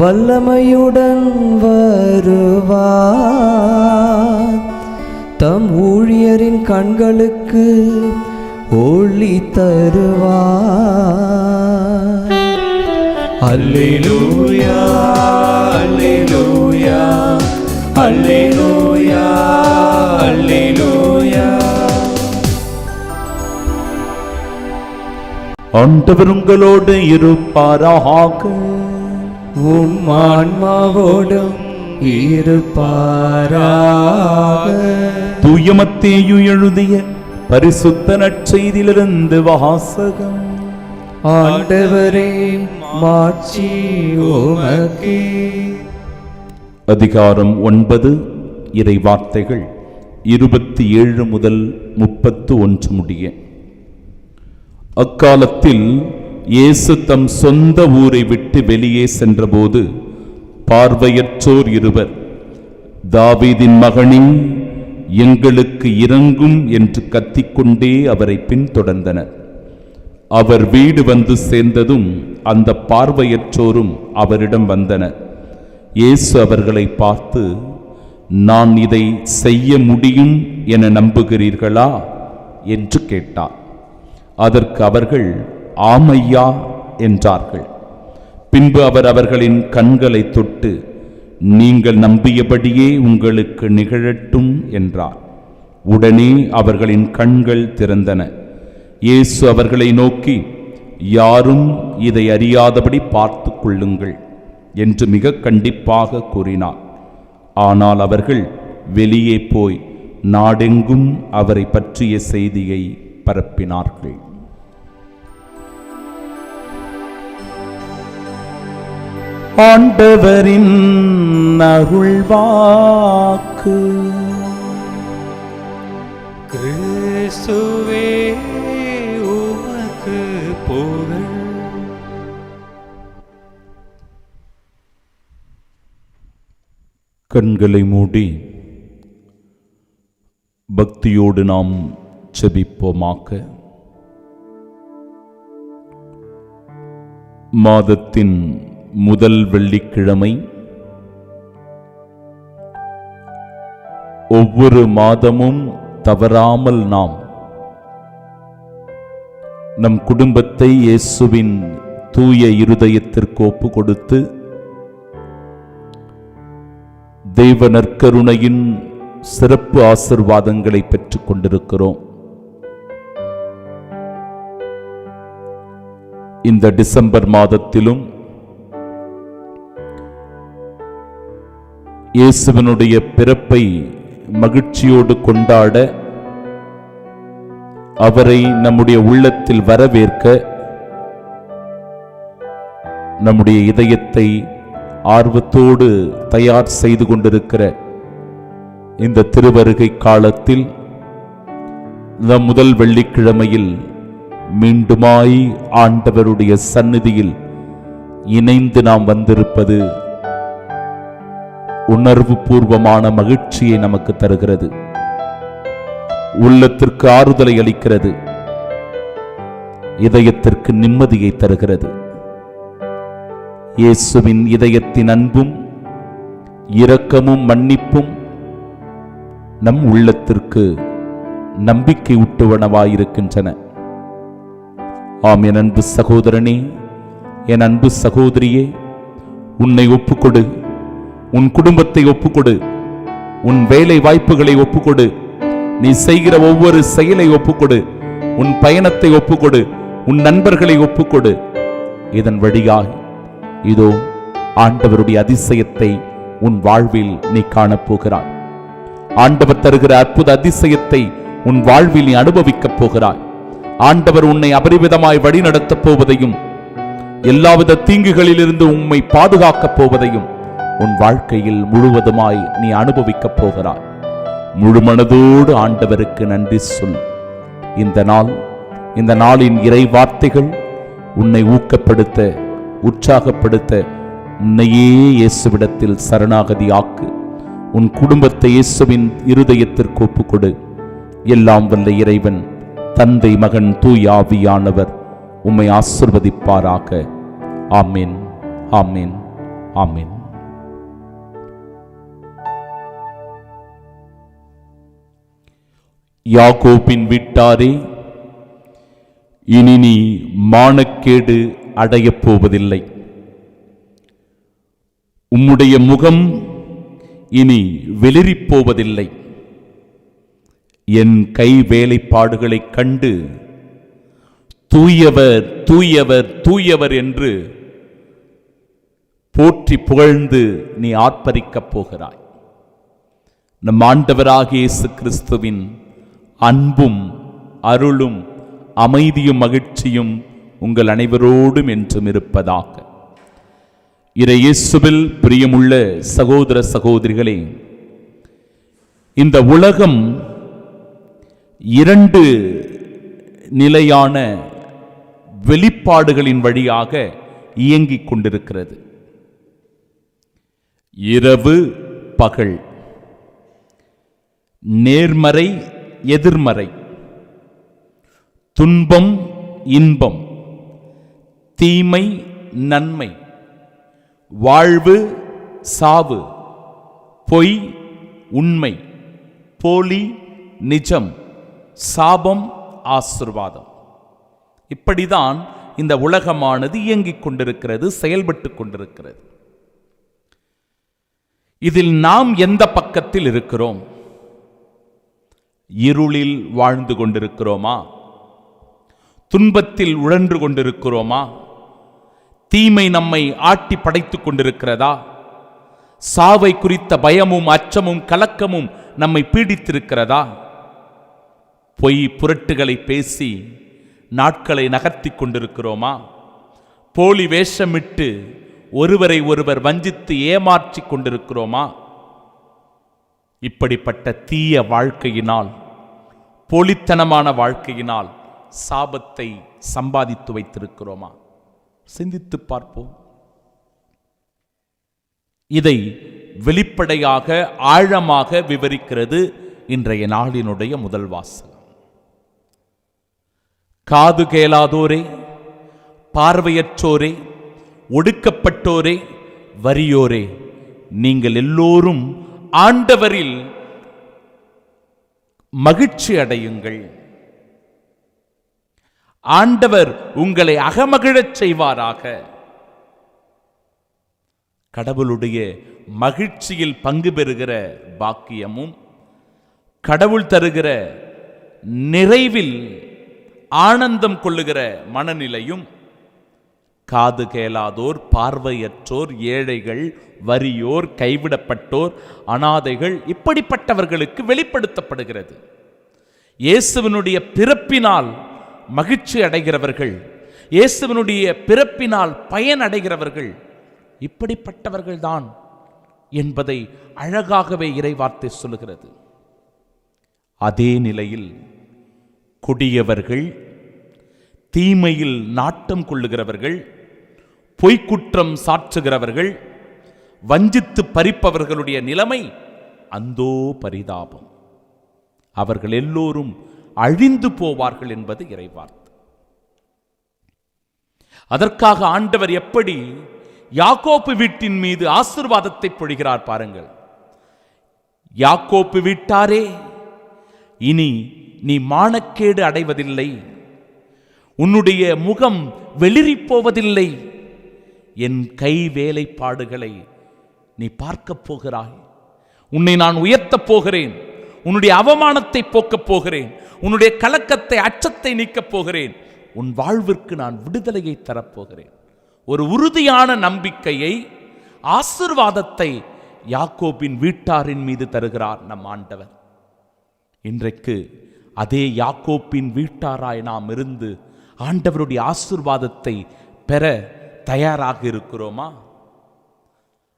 வல்லமையுடன் வருவார். தம் ஊழியரின் கண்களுக்கு ஒளி தருவார். அல்லேலூயா, அல்லேலூயா, அல்லேலூயா, அல்லேலூயா. ஆண்டவர் உங்களோடு இருப்பாராக. உம் ஆன்மாவோடும் இருப்பாராக. தூய மத்தேயு எழுதிய பரிசுத்த நற்செய்தியிலிருந்து வாசகம். ஆண்டவரே, மாட்சி உமக்கே. அதிகாரம் 9, இறை வார்த்தைகள் 27 முதல் 31 முடிய. அக்காலத்தில் இயேசு தம் சொந்த ஊரை விட்டு வெளியே சென்றபோது பார்வையற்றோர் இருவர், தாவீதின் மகனே, எங்களுக்கு இரங்கும் என்று கத்திக்கொண்டே அவரை பின்தொடர்ந்தனர். அவர் வீடு வந்து சேர்ந்ததும் அந்த பார்வையற்றோரும் அவரிடம் வந்தனர். இயேசு அவர்களை பார்த்து, நான் இதை செய்ய முடியும் என நம்புகிறீர்களா என்று கேட்டார். அதற்கு அவர்கள் ஆமையா என்றார்கள். பின்பு அவர் அவர்களின் கண்களை தொட்டு, நீங்கள் நம்பியபடியே உங்களுக்கு நிகழட்டும் என்றார். உடனே அவர்களின் கண்கள் திறந்தன. இயேசு அவர்களை நோக்கி, யாரும் இதை அறியாதபடி பார்த்து கொள்ளுங்கள் என்று மிக கண்டிப்பாக கூறினார். ஆனால் அவர்கள் வெளியே போய் நாடெங்கும் அவரை பற்றிய செய்தியை பரப்பினார்கள். ஆண்டவரின் அருள்வாக்கு. கிறிஸ்துவே உமக்கு புகழ். கண்களை மூடி பக்தியோடு நாம் செபிப்போமாக. மாதத்தின் முதல் வெள்ளிக்கிழமை. ஒவ்வொரு மாதமும் தவறாமல் நாம் நம் குடும்பத்தை இயேசுவின் தூய இருதயத்திற்கு ஒப்பு கொடுத்து தெய்வ நற்கருணையின் சிறப்பு ஆசீர்வாதங்களை பெற்றுக் கொண்டிருக்கிறோம். இந்த டிசம்பர் மாதத்திலும் இயேசுவினுடைய பிறப்பை மகிழ்ச்சியோடு கொண்டாட, அவரை நம்முடைய உள்ளத்தில் வரவேற்க, நம்முடைய இதயத்தை ஆர்வத்தோடு தயார் செய்து கொண்டிருக்கிற இந்த திருவருகை காலத்தில் நம் முதல் வெள்ளிக்கிழமையில் மீண்டுமாய் ஆண்டவருடைய சந்நிதியில் இணைந்து நாம் வந்திருப்பது உணர்வு பூர்வமான மகிழ்ச்சியை நமக்கு தருகிறது. உள்ளத்திற்கு ஆறுதலை அளிக்கிறது. இதயத்திற்கு நிம்மதியை தருகிறது. இயேசுவின் இதயத்தின் அன்பும் இரக்கமும் மன்னிப்பும் நம் உள்ளத்திற்கு நம்பிக்கை ஊட்டுவனவாயிருக்கின்றன. ஆம், என் அன்பு சகோதரனே, என் அன்பு சகோதரியே, உன்னை ஒப்புக்கொடு. உன் குடும்பத்தை ஒப்புக்கொடு. உன் வேலை வாய்ப்புகளை ஒப்புக்கொடு. நீ செய்கிற ஒவ்வொரு செயலை ஒப்புக்கொடு. உன் பயணத்தை ஒப்புக்கொடு. உன் நண்பர்களை ஒப்புக்கொடு. இதன் வழியாக இதோ ஆண்டவருடைய அதிசயத்தை உன் வாழ்வில் நீ காணப்போகிறாய். ஆண்டவர் தருகிற அற்புத அதிசயத்தை உன் வாழ்வில் நீ அனுபவிக்கப் போகிறாய். ஆண்டவர் உன்னை அபரிவிதமாய் வழிநடத்தப் போவதையும், எல்லாவித தீங்குகளிலிருந்து உம்மை பாதுகாக்கப் போவதையும் உன் வாழ்க்கையில் முழுவதுமாய் நீ அனுபவிக்கப் போகிறாய். முழு மனதோடு ஆண்டவருக்கு நன்றி சொல். இந்த நாளின் இறை வார்த்தைகள் உன்னை ஊக்கப்படுத்த, உற்சாகப்படுத்த, உன்னையே இயேசுவிடத்தில் சரணாகதி ஆக்கு. உன் குடும்பத்தை இயேசுவின் இருதயத்திற்கு ஒப்புக்கொடு. எல்லாம் வல்ல இறைவன், தந்தை, மகன், தூய ஆவியானவர் உம்மை ஆசிர்வதிப்பாராக. ஆமென், ஆமென், ஆமென். யாக்கோபின் வீட்டாரே, இனி நீ மானக்கேடு அடையப் போவதில்லை. உம்முடைய முகம் இனி வெளிரிப் போவதில்லை. என் கை வேலைப்பாடுகளைக் கண்டு தூயவர் தூயவர் தூயவர் என்று போற்றி புகழ்ந்து நீ ஆர்ப்பரிக்கப் போகிறாய். நம் ஆண்டவராகிய இயேசு கிறிஸ்துவின் அன்பும் அருளும் அமைதியும் மகிழ்ச்சியும் உங்கள் அனைவரோடும் என்றும் இருப்பதாக. இறை இயேசுவில் பிரியமுள்ள சகோதர சகோதரிகளே, இந்த உலகம் இரண்டு நிலையான வெளிப்பாடுகளின் வழியாக இயங்கிக் கொண்டிருக்கிறது. இரவு பகல், நேர்மறை எதிர்மறை, துன்பம் இன்பம், தீமை நன்மை, வாழ்வு சாவு, பொய் உண்மை, போலி நிஜம், சாபம் ஆசீர்வாதம். இப்படிதான் இந்த உலகமானது இயங்கிக் கொண்டிருக்கிறது, செயல்பட்டு கொண்டிருக்கிறது. இதில் நாம் எந்த பக்கத்தில் இருக்கிறோம்? இருளில் வாழ்ந்து கொண்டிருக்கிறோமா? துன்பத்தில் உழன்று கொண்டிருக்கிறோமா? தீமை நம்மை ஆட்டி படைத்துக் கொண்டிருக்கிறதா? சாவை குறித்த பயமும் அச்சமும் கலக்கமும் நம்மை பீடித்திருக்கிறதா? பொய் புரட்டுகளை பேசி நாட்களை நகர்த்தி கொண்டிருக்கிறோமா? போலி வேஷமிட்டு ஒருவரை ஒருவர் வஞ்சித்து ஏமாற்றி கொண்டிருக்கிறோமா? இப்படிப்பட்ட தீய வாழ்க்கையினால், போலித்தனமான வாழ்க்கையினால் சாபத்தை சம்பாதித்து வைத்திருக்கிறோமா? சிந்தித்து பார்ப்போம். இதை வெளிப்படையாக ஆழமாக விவரிக்கிறது இன்றைய நாளினுடைய முதல் வாசகம். காது கேளாதோரே, பார்வையற்றோரே, ஒடுக்கப்பட்டோரே, வறியோரே, நீங்கள் எல்லோரும் ஆண்டவரில் மகிழ்ச்சி அடையுங்கள். ஆண்டவர் உங்களை அகமகிழச் செய்வாராக. கடவுளுடைய மகிழ்ச்சியில் பங்கு பெறுகிற பாக்கியமும், கடவுள் தருகிற நிறைவில் ஆனந்தம் கொள்ளுகிற மனநிலையும் காது கேளாதோர், பார்வையற்றோர், ஏழைகள், வறியோர், கைவிடப்பட்டோர், அனாதைகள், இப்படிப்பட்டவர்களுக்கு வெளிப்படுத்தப்படுகிறது. இயேசுவினுடைய பிறப்பினால் மகிழ்ச்சி அடைகிறவர்கள், இயேசுவினுடைய பிறப்பினால் பயன் அடைகிறவர்கள் இப்படிப்பட்டவர்கள்தான் என்பதை அழகாகவே இறைவார்த்தை சொல்லுகிறது. அதே நிலையில் கொடியவர்கள், தீமையில் நாட்டம் கொள்ளுகிறவர்கள், பொய்க்குற்றம் சாற்றுகிறவர்கள், வஞ்சித்து பறிப்பவர்களுடைய நிலைமை அந்தோ பரிதாபம். அவர்கள் எல்லோரும் அழிந்து போவார்கள் என்பது இறைவார்த்தை. அதற்காக ஆண்டவர் எப்படி யாக்கோப்பு வீட்டின் மீது ஆசீர்வாதத்தை பொழிகிறார் பாருங்கள். யாக்கோப்பு வீட்டாரே, இனி நீ மானக்கேடு அடைவதில்லை, உன்னுடைய முகம் வெளிரிப் போவதில்லை, என் கை வேலைப்பாடுகளை நீ பார்க்கப் போகிறாய், உன்னை நான் உயர்த்தப் போகிறேன், உன்னுடைய அவமானத்தை போக்கப் போகிறேன், உன்னுடைய கலக்கத்தை அச்சத்தை நீக்கப் போகிறேன், உன் வாழ்விற்கு நான் விடுதலையை தரப்போகிறேன். ஒரு உறுதியான நம்பிக்கையை, ஆசீர்வாதத்தை யாக்கோபின் வீட்டாரின் மீது தருகிறார் நம் ஆண்டவர். இன்றைக்கு அதே யாக்கோப்பின் வீட்டாராய் நாம் இருந்து ஆண்டவருடைய ஆசீர்வாதத்தை பெற தயாராக இருக்கிறோமா?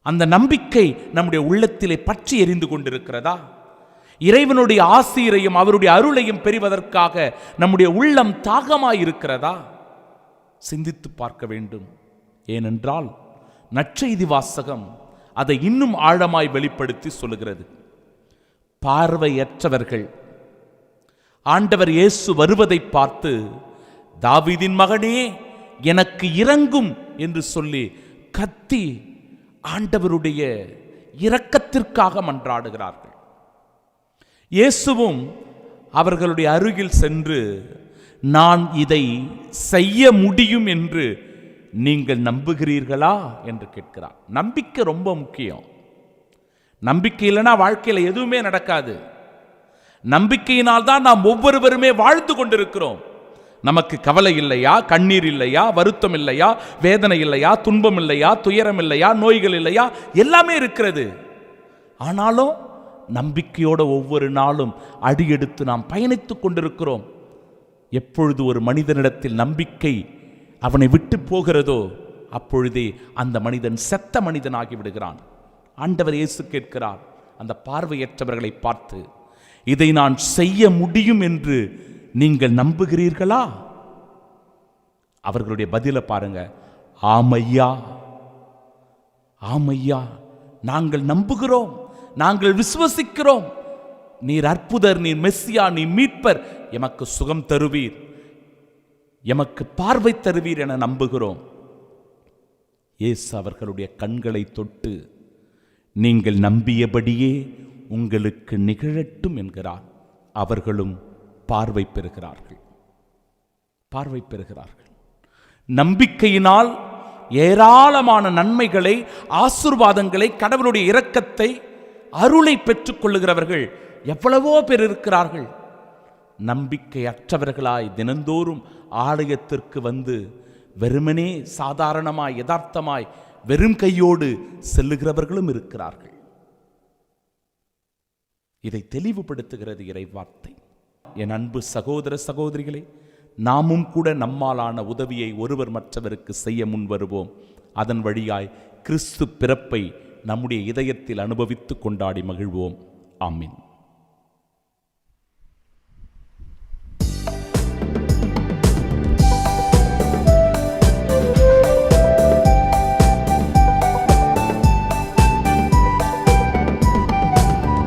அந்த நம்பிக்கை நம்முடைய உள்ளத்திலே பற்றி எரிந்து கொண்டிருக்கிறதா? இறைவனுடைய ஆசீரையும் அவருடைய அருளையும் பெறுவதற்காக நம்முடைய உள்ளம் தாகமாயிருக்கிறதா? சிந்தித்து பார்க்க வேண்டும். ஏனென்றால் நற்செய்தி வாசகம் அதை இன்னும் ஆழமாய் வெளிப்படுத்தி சொல்லுகிறது. பார்வையற்றவர்கள் ஆண்டவர் இயேசு வருவதை பார்த்து, தாவீதின் மகனே எனக்கு இரங்கும் என்று சொல்லி கத்தி ஆண்டவருடைய இரக்கத்திற்காக மன்றாடுகிறார்கள். இயேசுவும் அவர்களுடைய அருகில் சென்று, நான் இதை செய்ய முடியும் என்று நீங்கள் நம்புகிறீர்களா என்று கேட்கிறார். நம்பிக்கை ரொம்ப முக்கியம். நம்பிக்கை இல்லைனா வாழ்க்கையில் எதுவுமே நடக்காது. நம்பிக்கையினால் தான் நாம் ஒவ்வொருவருமே வாழ்ந்து கொண்டிருக்கிறோம். நமக்கு கவலை இல்லையா, கண்ணீர் இல்லையா, வருத்தம் இல்லையா, வேதனை இல்லையா, துன்பம் இல்லையா, துயரம் இல்லையா, நோய்கள் இல்லையா, எல்லாமே இருக்கிறது. ஆனாலும் நம்பிக்கையோட ஒவ்வொரு நாளும் அடியெடுத்து நாம் பயணித்துக் கொண்டிருக்கிறோம். எப்பொழுது ஒரு மனிதனிடத்தில் நம்பிக்கை அவனை விட்டு போகிறதோ அப்பொழுதே அந்த மனிதன் செத்த மனிதனாகி விடுகிறான். ஆண்டவர் இயேசு கேட்கிறார் அந்த பார்வையற்றவர்களை பார்த்து, இதை நான் செய்ய முடியும் என்று நீங்கள் நம்புகிறீர்களா? அவர்களுடைய பதிலை பாருங்க. ஆமையா, ஆமையா, நாங்கள் நம்புகிறோம், நாங்கள் விசுவசிக்கிறோம். நீர் அற்புதர், நீர் மெஸ்ஸியா, நீ மீட்பர், எமக்கு சுகம் தருவீர், எமக்கு பார்வை தருவீர் என நம்புகிறோம். இயேசு அவர்களுடைய கண்களை தொட்டு, நீங்கள் நம்பியபடியே உங்களுக்கு நிகழட்டும் என்கிறார். அவர்களும் பார்வை பெறுகிறார்கள். பார்வை பெறுகிறார்கள். நம்பிக்கையினால் ஏராளமான நன்மைகளை, ஆசீர்வாதங்களை, கடவுளுடைய இரக்கத்தை, அருளை பெற்றுக் கொள்ளுகிறவர்கள் எவ்வளவோ பேர் இருக்கிறார்கள். நம்பிக்கையற்றவர்களாய் தினந்தோறும் ஆலயத்திற்கு வந்து வெறுமனே சாதாரணமாய் யதார்த்தமாய் வெறும் கையோடு செல்லுகிறவர்களும் இருக்கிறார்கள். இதை தெளிவுபடுத்துகிறது இறைவார்த்தை. என் அன்பு சகோதர சகோதரிகளே, நாமும் கூட நம்மாலான உதவியை ஒருவர் மற்றவருக்கு செய்ய முன் வருவோம். அதன் வழியாய் கிறிஸ்து பிறப்பை நம்முடைய இதயத்தில் அனுபவித்து கொண்டாடி மகிழ்வோம். ஆமீன்.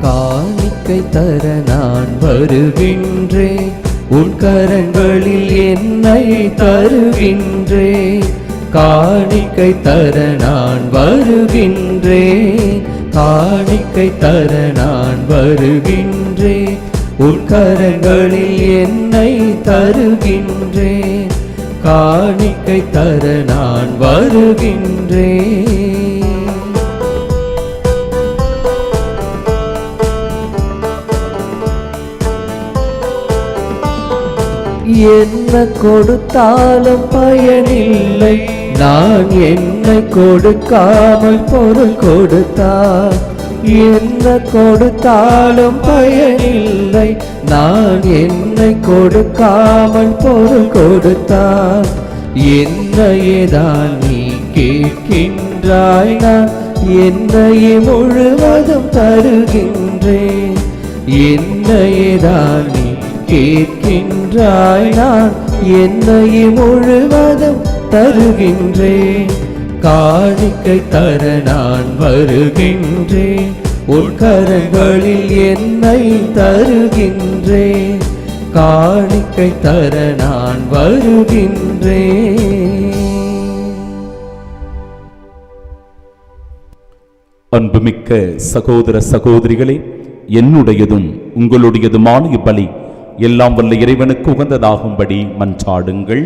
காணிக்கை தர நான் வருகின்றேன், உன் கரங்களில் என்னை தருகின்றேன். காணிக்கை தர நான் வருகின்றேன், காணிக்கை தர நான் வருகின்றேன், உன் கரங்களில் என்னை தருகின்றேன். காணிக்கை தர நான் வருகின்றேன். என்ன கொடுத்தாலும் பயனில்லை, நான் என்னை கொடுக்காமல் பொருள் கொடுத்தார். என்ன கொடுத்தாலும் பயனில்லை, நான் என்னை கொடுக்காமல் பொருள் கொடுத்தார். என்னையேதான் நீ கேட்கின்றாய், நான் என்னையே முழுவதும் தருகின்றேன். என்னையேதான் நீ கேட்கின்றாய், நான் என்னையே முழுவதும் தருகின்றேன். காணிக்கை தர நான் வருகின்றேன், உன் கரங்களில் என்னை தருகின்றேன். காணிக்கை தர நான் வருகின்றேன். அன்புமிக்க சகோதர சகோதரிகளே, என்னுடையதும் உங்களுடையதுமான இப்பலி எல்லாம் வல்ல இறைவனுக்கு உகந்ததாகும்படி மன்றாடுங்கள்.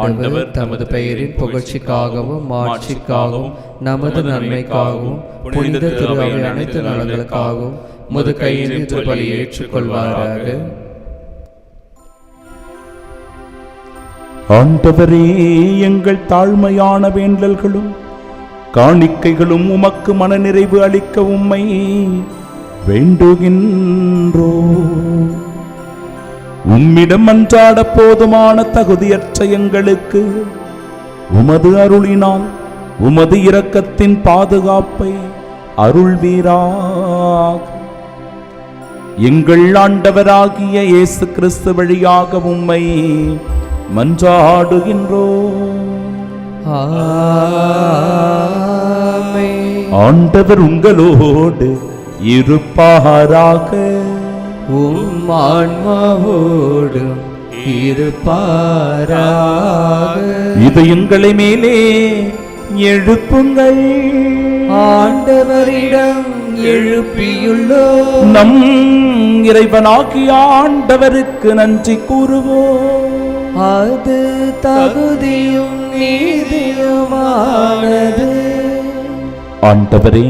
ஆண்டவர் தமது பெயரின் புகழ்ச்சிக்காகவும் மாட்சிக்காகவும் நமது நன்மைக்காகவும் புனித திருஅவை அனைத்து நலன்களுக்காகவும் முது கையில் பலி ஏற்றுக்கொள்வாராக. ஆண்டவரே, எங்கள் தாழ்மையான வேண்டல்களும் காணிக்கைகளும் உமக்கு மனநிறைவு அளிக்க உம்மை வேண்டுகின்றோ. உம்மிடம் மன்றாட போதுமான தகுதியற்ற எங்களுக்கு உமது அருளினால் உமது இரக்கத்தின் பாதுகாப்பை அருள்வீராக. எங்கள் ஆண்டவராகிய இயேசு கிறிஸ்து வழியாக உம்மை மன்றாடுகின்றோம். ஆமென். ஆண்டவர் உங்களோடு இருப்பாராக. உம் ஆன்மாவோடும் இருப்பாராக. இதயங்களை மேலே எழுப்புங்கள், ஆண்டவரிடம் எழுப்பியுள்ளோ. நம் இறைவனாகிய ஆண்டவருக்கு நன்றி கூறுவோம். அது தகுதியும் நீதியுமானது. ஆண்டவரே,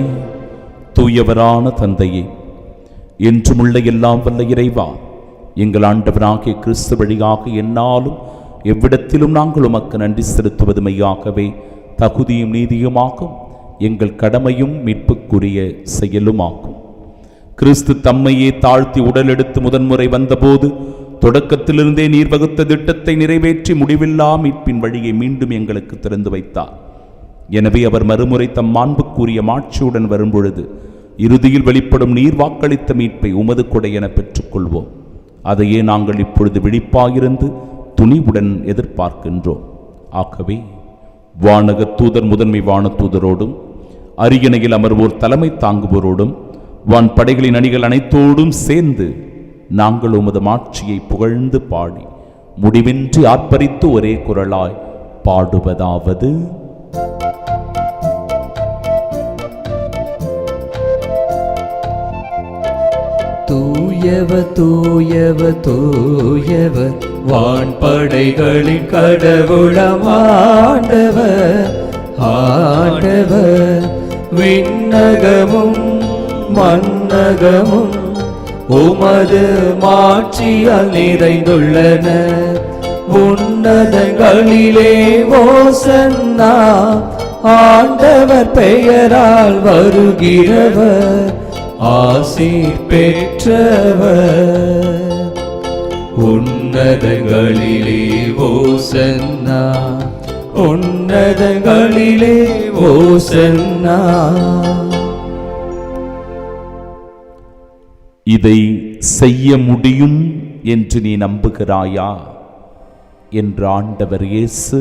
தூயவரான தந்தையே, என்றுமுள்ள எல்லாம் வல்ல இறைவா, எங்கள் ஆண்டவராகிய கிறிஸ்து வழியாக எந்நாளும் எவ்விடத்திலும் நாங்கள் உமக்கு நன்றி செலுத்துவது மெய்யாகவே தகுதியும் நீதியுமாகும், எங்கள் கடமையும் மீட்புக்குரிய செயலுமாகும். கிறிஸ்து தம்மையே தாழ்த்தி உடலெடுத்து முதன்முறை வந்தபோது தொடக்கத்திலிருந்தே நீர் வகுத்த திட்டத்தை நிறைவேற்றி முடிவில்லா மீட்பின் வழியை மீண்டும் எங்களுக்கு திறந்து வைத்தார். எனவே அவர் மறுமுறை தம் மாண்புக்குரிய மாட்சியுடன் வரும்பொழுது இறுதியில் வெளிப்படும் நீர் வாக்களித்த மீட்பை உமது கொடை என பெற்றுக்கொள்வோம். அதையே நாங்கள் இப்பொழுது விழிப்பாயிருந்து துணிவுடன் எதிர்பார்க்கின்றோம். ஆகவே வானக தூதர் முதன்மை வான தூதரோடும் அரியணையில் அமர்வோர் தலைமை தாங்குவோரோடும் வான் படைகளின் அணிகள் அனைத்தோடும் சேர்ந்து நாங்கள் உமது மாட்சியை புகழ்ந்து பாடி முடிவின்றி ஆர்ப்பரித்து ஒரே குரலாய் பாடுவதாவது: தூயவர் தூயவர் தூயவர் வான்படைகளின் கடவுளமாண்டவர். ஆண்டவர் விண்ணகமும் மண்ணகமும் உமது மாட்சியால் நிறைந்துள்ளன. உன்னதங்களிலே ஓசன்னா, ஆண்டவர் பெயரால் வருகிறவர் ஆசீர் பெற்றவர். உன்னதங்களிலே ஓசன்னா, உன்னதங்களிலே ஓசன்னா. இதை செய்ய முடியும் என்று நீ நம்புகிறாயா என்று ஆண்டவர் இயேசு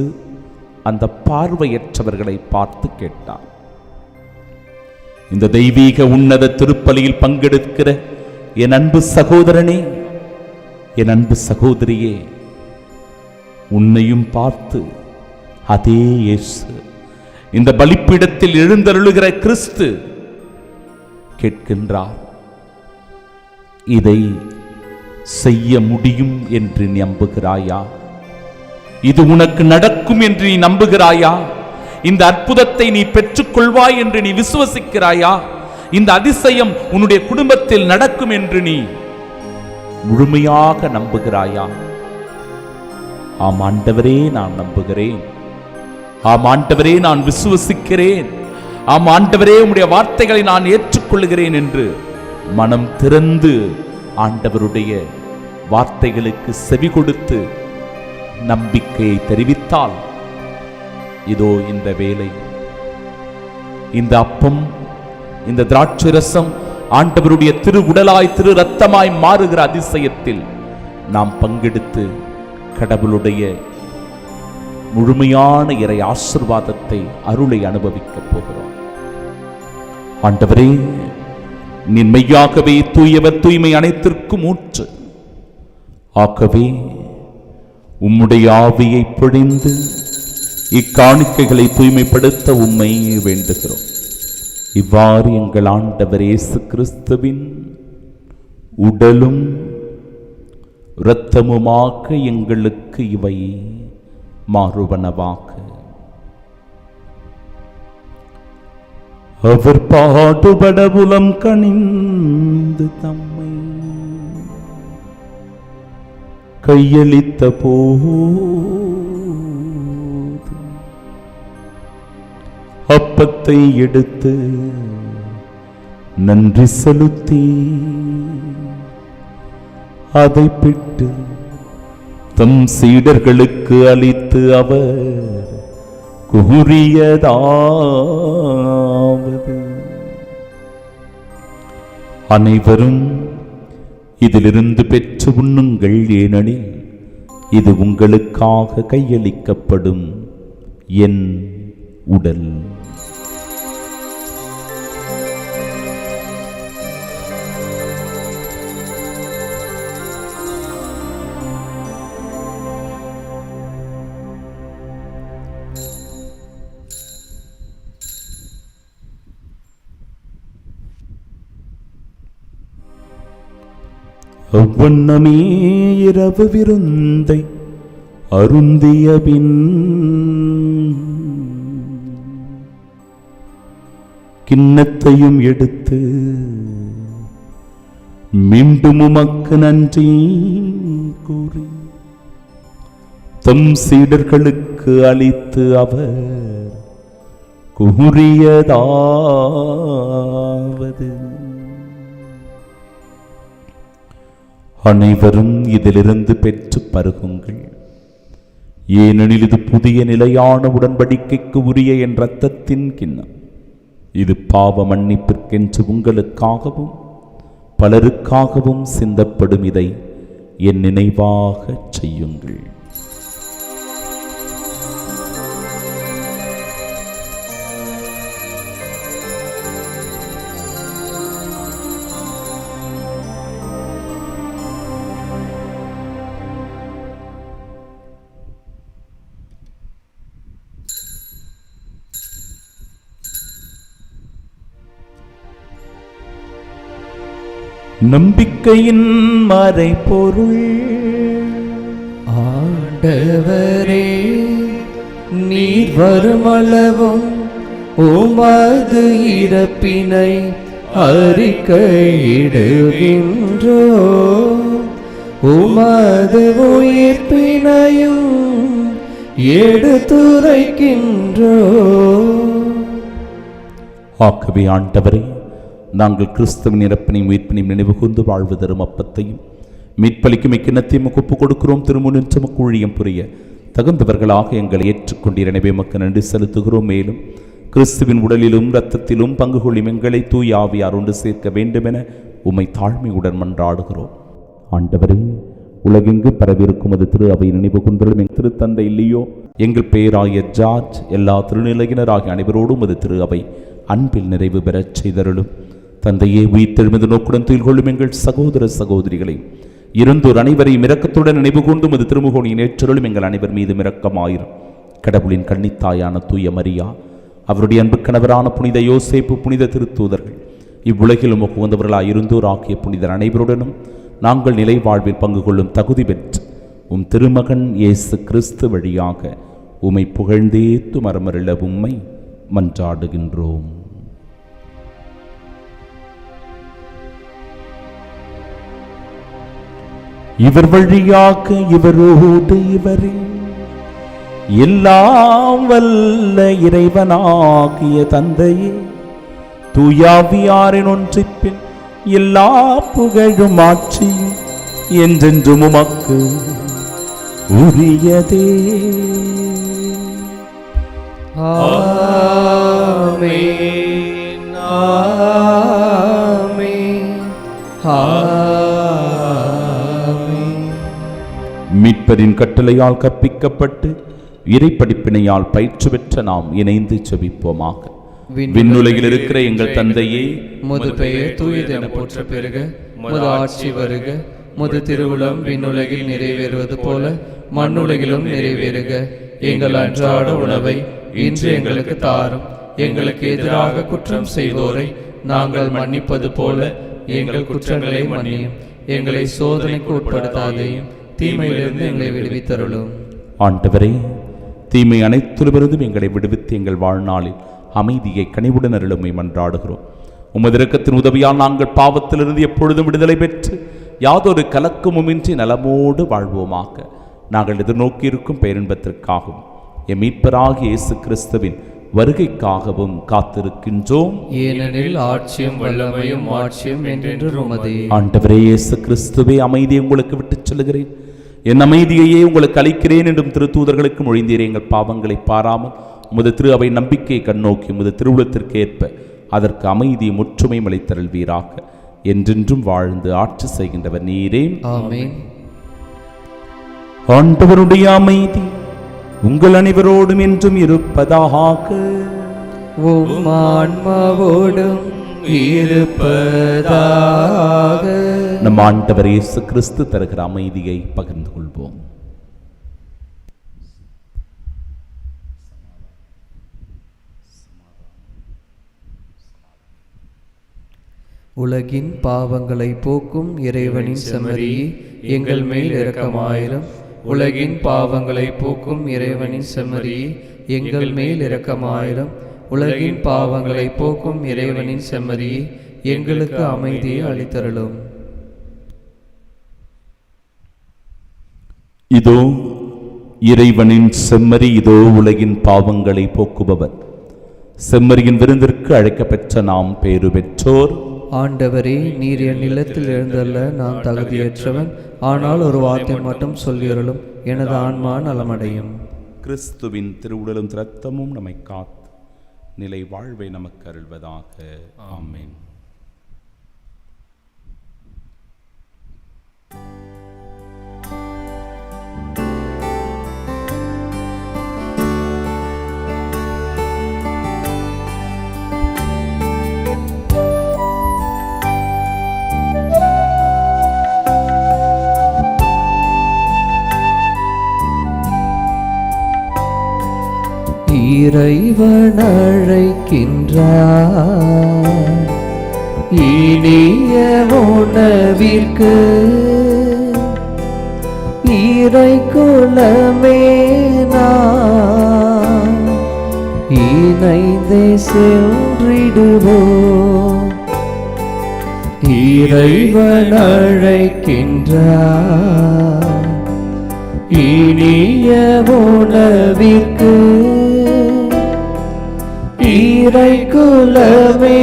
அந்த பார்வையற்றவர்களை பார்த்து கேட்டார். இந்த தெய்வீக உன்னத திருப்பலியில் பங்கெடுக்கிற என் அன்பு சகோதரனே, என் அன்பு சகோதரியே, உன்னையும் பார்த்து அதே இயேசு, இந்த பலிப்பீடத்தில் எழுந்தருளுகிற கிறிஸ்து கேட்கின்றார், இதை செய்ய முடியும் என்று நீ நம்புகிறாயா? இது உனக்கு நடக்கும் என்று நீ நம்புகிறாயா? இந்த அற்புதத்தை நீ பெற்றுக்கொள்வாய் என்று நீ விசுவசிக்கிறாயா? இந்த அதிசயம் உன்னுடைய குடும்பத்தில் நடக்கும் என்று நீ முழுமையாக நம்புகிறாயா? ஆம் ஆண்டவரே, நான் நம்புகிறேன். ஆம் ஆண்டவரே, நான் விசுவசிக்கிறேன். ஆம் ஆண்டவரே, உம்முடைய வார்த்தைகளை நான் ஏற்றுக்கொள்கிறேன் என்று மனம் திறந்து ஆண்டவருடைய வார்த்தைகளுக்கு செவி கொடுத்து நம்பிக்கையை தெரிவித்தால், இதோ இந்த வேளை, இந்த அப்பம், இந்த திராட்சை ரசம் ஆண்டவருடைய திரு உடலாய் திரு இரத்தமாய் மாறுகிற அதிசயத்தில் நாம் பங்கெடுத்து கடவுளுடைய முழுமையான இறை ஆசீர்வாதத்தை, அருளை அனுபவிக்கப் போகிறோம். ஆண்டவரே, நீ மெய்யாகவே தூயவர், தூய்மை அனைத்திற்கும் ஊற்று. ஆகவே உம்முடைய ஆவியை பொழிந்து இக்காணிக்கைகளை தூய்மைப்படுத்த உம்மை வேண்டுகிறோம். இவ்வாறு எங்கள் ஆண்டவர் இயேசு கிறிஸ்துவின் உடலும் இரத்தமுமாக எங்களுக்கு இவை மாறுவனவாக. அவர் பாடுபட உளம் கனிந்து தம்மை கையளித்த போது அப்பத்தை எடுத்து நன்றி செலுத்தி அதை பிட்டு தம் சீடர்களுக்கு அளித்து அவர் கூறியதாவது: அனைவரும் இதிலிருந்து பெற்று உண்ணுங்கள், ஏனெனில் இது உங்களுக்காக கையளிக்கப்படும் என் உடல். அவ்வண்ணமே இரவு விருந்தை அருந்திய பின் கிண்ணத்தையும் எடுத்து மீண்டும் உமக்கு நன்றி கூறி தம் சீடர்களுக்கு அளித்து அவர் கூறியதாவது: அனைவரும் இதிலிருந்து பெற்று பருகுங்கள், ஏனெனில் இது புதிய நிலையான உடன்படிக்கைக்கு உரிய என் இரத்தத்தின் கிண்ணம். இது பாவ மன்னிப்பிற்கென்று உங்களுக்காகவும் பலருக்காகவும் சிந்தப்படும். இதை என் நினைவாக செய்யுங்கள். நம்பிக்கையின் மறைபொருள். ஆண்டவரே, நீர் வருமளவும் உமது இறப்பினை அறிக்கையிடுகின்றோ, உமது உயிர்ப்பினையும் எடுத்துரைக்கின்றோ. ஆகவே ஆண்டவரே, நாங்கள் கிறிஸ்துவின் இறப்பினையும் உயிர்ப்பினையும் நினைவு கூர்ந்து வாழ்வு தரும் அப்பத்தையும் மீட்பளிக்கும் இக்கிண்ணத்தையும் ஒப்பு கொடுக்கிறோம். திருமுனின் சுமக்கு ஊழியம் புரிய தகுந்தவர்களாக எங்களை ஏற்றுக்கொண்டீர். எனவே எமக்கு நன்றி செலுத்துகிறோம். மேலும் கிறிஸ்துவின் உடலிலும் இரத்தத்திலும் பங்கு கொள்ளும் எங்களை தூய் ஆவியார் ஒன்று சேர்க்க வேண்டுமென உம்மை தாழ்மையுடன் மன்றாடுகிறோம். ஆண்டவரே, உலகெங்கு பரவிருக்கும் அது திரு அவை நினைவு கொண்டுள்ள எங்கள் திருத்தந்தை இல்லையோ, எங்கள் பெயராகிய ஜார்ஜ், எல்லா திருநிலையினராகிய அனைவரோடும் அது திரு அவை அன்பில் நிறைவு பெறச் செய்தருளும். தந்தையே, உயிர்த்தெழுமது நோக்குடன் துயில் கொள்ளும் எங்கள் சகோதர சகோதரிகளை இருந்தோர் அனைவரையும் இரக்கத்துடன் நினைவு கொண்டும் அது திருமுகோனின் ஏற்றருளும். எங்கள் அனைவர் மீது இரக்கமாயிரும். கடவுளின் கன்னித்தாயான தூய மரியா, அவருடைய அன்பு கணவரான புனித யோசேப்பு, புனித திருத்தூதர்கள், இவ்வுலகிலும் உகந்தவர்களாய் இருந்தோர் ஆகிய புனிதர் அனைவருடனும் நாங்கள் நிலை வாழ்வில் பங்கு கொள்ளும் தகுதி பெற்று உம் திருமகன் இயேசு கிறிஸ்து வழியாக உம்மை புகழ்ந்தேத்து மரமருள உம்மை மன்றாடுகின்றோம். இவர் வழியாக இவரோடு இவரில் எல்லாம் வல்ல இறைவனாகிய தந்தையே, தூயாவியாரின் ஒன்றிப்பில் எல்லா புகழும் ஆட்சியும் என்றென்றும் உமக்கு உரியதே. ஆமென், ஆமென், ஆமென். மீட்பரின் கட்டளையால் கற்பிக்கப்பட்டு இறைப்படிப்பினையால் பயிற்சி பெற்ற நாம் இணைந்து செபிப்போமாக. விண்ணுலகில் இருக்கிற எங்கள் தந்தையே, முது பெயர் தூயதென போற்ற பெருக, முது ஆட்சி வருக, முது திருவுளம் விண்ணுலகில் நிறைவேறுவது போல மண்ணுலகிலும் நிறைவேறுக. எங்கள் அன்றாட உணவை இன்று எங்களுக்கு தாரும். எங்களுக்கு எதிராக குற்றம் செய்தோரை நாங்கள் மன்னிப்பது போல எங்கள் குற்றங்களை மன்னியும். எங்களை சோதனைக்கு உட்படுத்தாதேயும், தீமையிலிருந்து எங்களை விடுவித்தருளும். ஆண்டவரே, தீமை அனைத்திலிருந்தும் எங்களை விடுவித்து எங்கள் வாழ்நாளில் அமைதியை கனிவுடன் அருளுமை மன்றாடுகிறோம். உமது இரக்கத்தின் உதவியால் நாங்கள் பாவத்திலிருந்து எப்பொழுதும் விடுதலை பெற்று யாதொரு கலக்கமுமின்றி நலமோடு வாழ்வோமாக. நாங்கள் எதிர்நோக்கியிருக்கும் பேரின்பத்திற்காகவும் எம் மீட்பராகிய இயேசு கிறிஸ்துவின் வருகைக்காகவும் காத்திருக்கின்றோம். ஏனெனில் ஆட்சியும் வல்லமையும் ஆட்சியும் என்றென்று உமதே. ஆண்டவரே இயேசு கிறிஸ்துவே, அமைதியை உங்களுக்கு விட்டுச் செல்கிறேன், என் அமைதியையே உங்களுக்கு அளிக்கிறேன் என்றும் திருத்தூதர்களுக்கு மொழிந்தீரே. எங்கள் பாவங்களை பாராமல் உமது திரு அவை நம்பிக்கையை கண்ணோக்கி உமது திருவுளத்திற்கு ஏற்ப அதற்கு அமைதியும் ஒற்றுமையும் அளித்தருள்வீராக. என்றென்றும் வாழ்ந்து ஆட்சி செய்கின்றவர் நீரே. ஆமென். ஆண்டவருடைய அமைதி உங்கள் அனைவரோடும் என்றும் இருப்பதாக. உம் ஆன்மாவோடும் இருப்பதாக. நம் ஆண்டவர் இயேசு கிறிஸ்து தருகிற அமைதியை பகிர்ந்து கொள்வோம். உலகின் பாவங்களை போக்கும் இறைவனின் செம்மறியே, எங்கள் மேல் இரக்கமாயிரும். உலகின் பாவங்களை போக்கும் இறைவனின் செம்மறியே, எங்கள் மேல் இரக்கமாயிரும். உலகின் பாவங்களை போக்கும் இறைவனின் செம்மறியே, எங்களுக்கு அமைதியை அளித்தருளும். இதோ இறைவனின் செம்மறி, இதோ உலகின் பாவங்களை போக்குபவர். செம்மறியின் விருந்திற்கு அழைக்கப்பெற்ற நாம் பேறு பெற்றோர். ஆண்டவரே, நீர் என் நிலத்தில் எழுந்தல்ல நான் தகுதியற்றவன், ஆனால் ஒரு வார்த்தை மட்டும் சொல்லியருளும், எனது ஆன்மா நலமடையும். கிறிஸ்துவின் திருவுடலும் இரத்தமும் நம்மை காத்து நிலை வாழ்வை நமக்கு அருள்வதாக. ஆமென். இறைவன் அழைக்கின்றார் இனிய உணவிற்கு, இறை குலமே நாம் இணைந்தே சென்றிடுவோம். இறைவன் அழைக்கின்றார் இனிய உணவிற்கு, இறை குலமே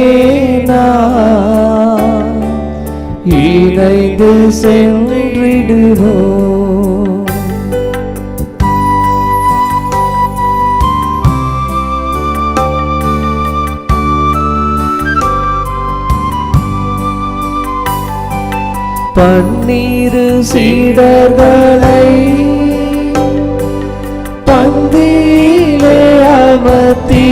நாம் இணைந்து சென்றிடுவோம். பன்னிரு சீடர்களை பந்தியிலே அமர்த்தி,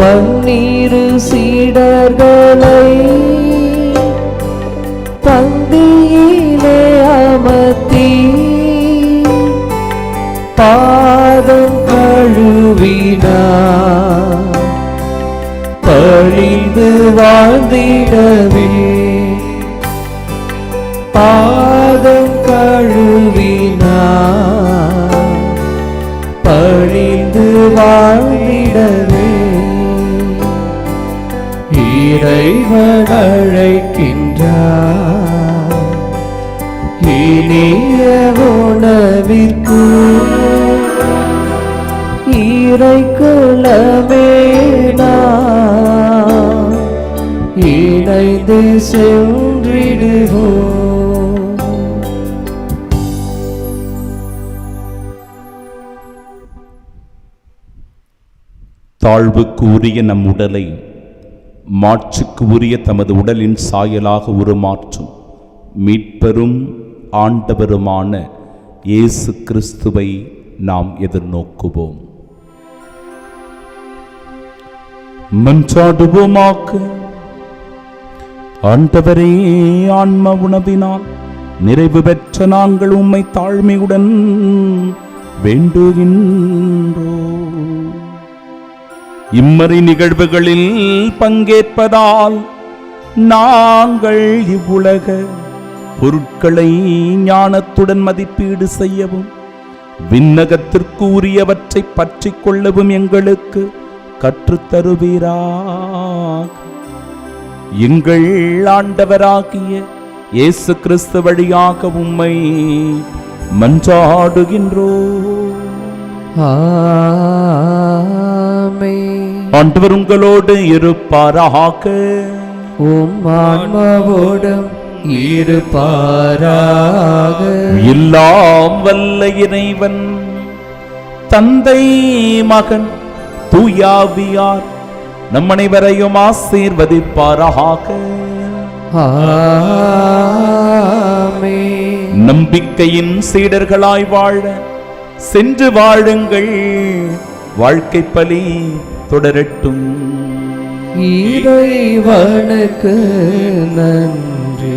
பன்னிரு சீடர்களை பந்தியிலே அமர்த்தி, பாதம் கழுவினார் பழிந்து வாழ்ந்திடவே. பாதம் கழுவினார் பழிந்து வாழ்ந்திடவே. இறைவன் அழைக்கின்றார் இனிய உணவிற்கு, இறை குலமே நாம் இணைந்து சென்றிடுவோம். தாழ்வுக்கு உரிய நம் உடலை மாட்சிக்கு உரிய தமது உடலின் சாயலாக உருமாற்றும் மீட்பெரும் ஆண்டவருமான இயேசு கிறிஸ்துவை நாம் எதிர்நோக்குவோம். மன்றாடுவோமாக. ஆண்டவரே, ஆன்ம உணவினால் நிறைவு பெற்ற நாங்கள் உம்மை தாழ்மையுடன் வேண்டுகின்றோம். இம்மறை நிகழ்வுகளில் பங்கேற்பதால் நாங்கள் இவ்வுலக பொருட்களை ஞானத்துடன் மதிப்பீடு செய்யவும் விண்ணகத்திற்கு உரியவற்றை பற்றி கொள்ளவும் எங்களுக்கு கற்றுத்தருவீராக. எங்கள் ஆண்டவராகிய இயேசு கிறிஸ்து வழியாக உம்மை மன்றாடுகின்றோம். ஆமென். ஆண்டவர் உங்களோடு இருப்பாராக. உம் ஆன்மாவோடும் இருப்பாராக. எல்லாம் வல்ல இறைவன் தந்தை, மகன், தூயாவியார் நம் அனைவரையும் ஆசீர்வதிப்பாராக. ஆமென். நம்பிக்கையின் சீடர்களாய் வாழ சென்று வாழுங்கள். வாழ்க்கை பலி தொடரட்டும். இறைவனுக்கு நன்றி.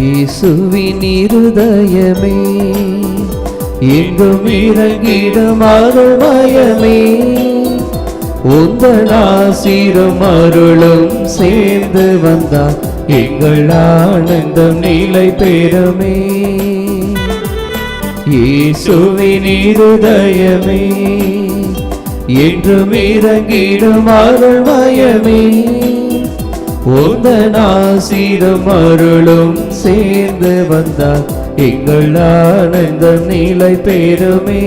இயேசுவின் இருதயமே எங்கும் இறங்கிடும் அருள்மயமே, உந்தன் ஆசீரும் அருளும் சேர்ந்து வந்தால் எங்கள் ஆனந்தம் நிலை பெறுமே. இயேசுவின் இருதயமே என்றும் இறங்கிடும் அருள்மயமே, உந்தன் ஆசீரும் அருளும் சேர்ந்து வந்தால் எங்கள் ஆனந்தம் நிலை பெறுமே.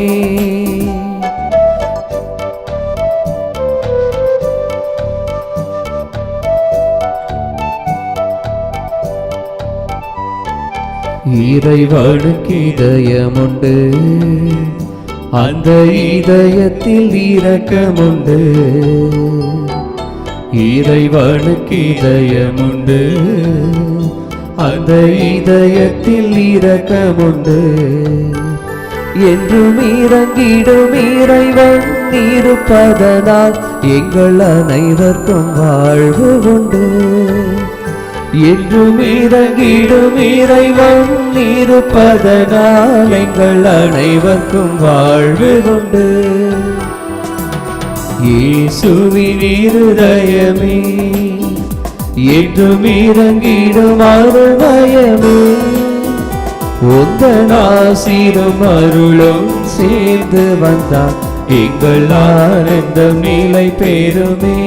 இறைவனுக்கு இதயமுண்டு, அந்த இதயத்தில் இரக்கமுண்டு. இறைவனுக்கு இதயமுண்டு, அந்த இதயத்தில் இரக்கமுண்டு. என்றும் இறங்கிடும் இறைவன் இருப்பதனால் எங்கள் அனைவருக்கும் வாழ்வு உண்டு. என்றும் இறங்கிடும் இறைவன் இருப்பதனால் எங்கள் அனைவருக்கும் வாழ்வு உண்டு. இயேசுவின் இருதயமே என்றும் இறங்கிடும் அருள்மயமே, உந்தன் ஆசீரும் அருளும் சேர்ந்து வந்தால் எங்கள் ஆனந்தம் நிலை பெறுமே.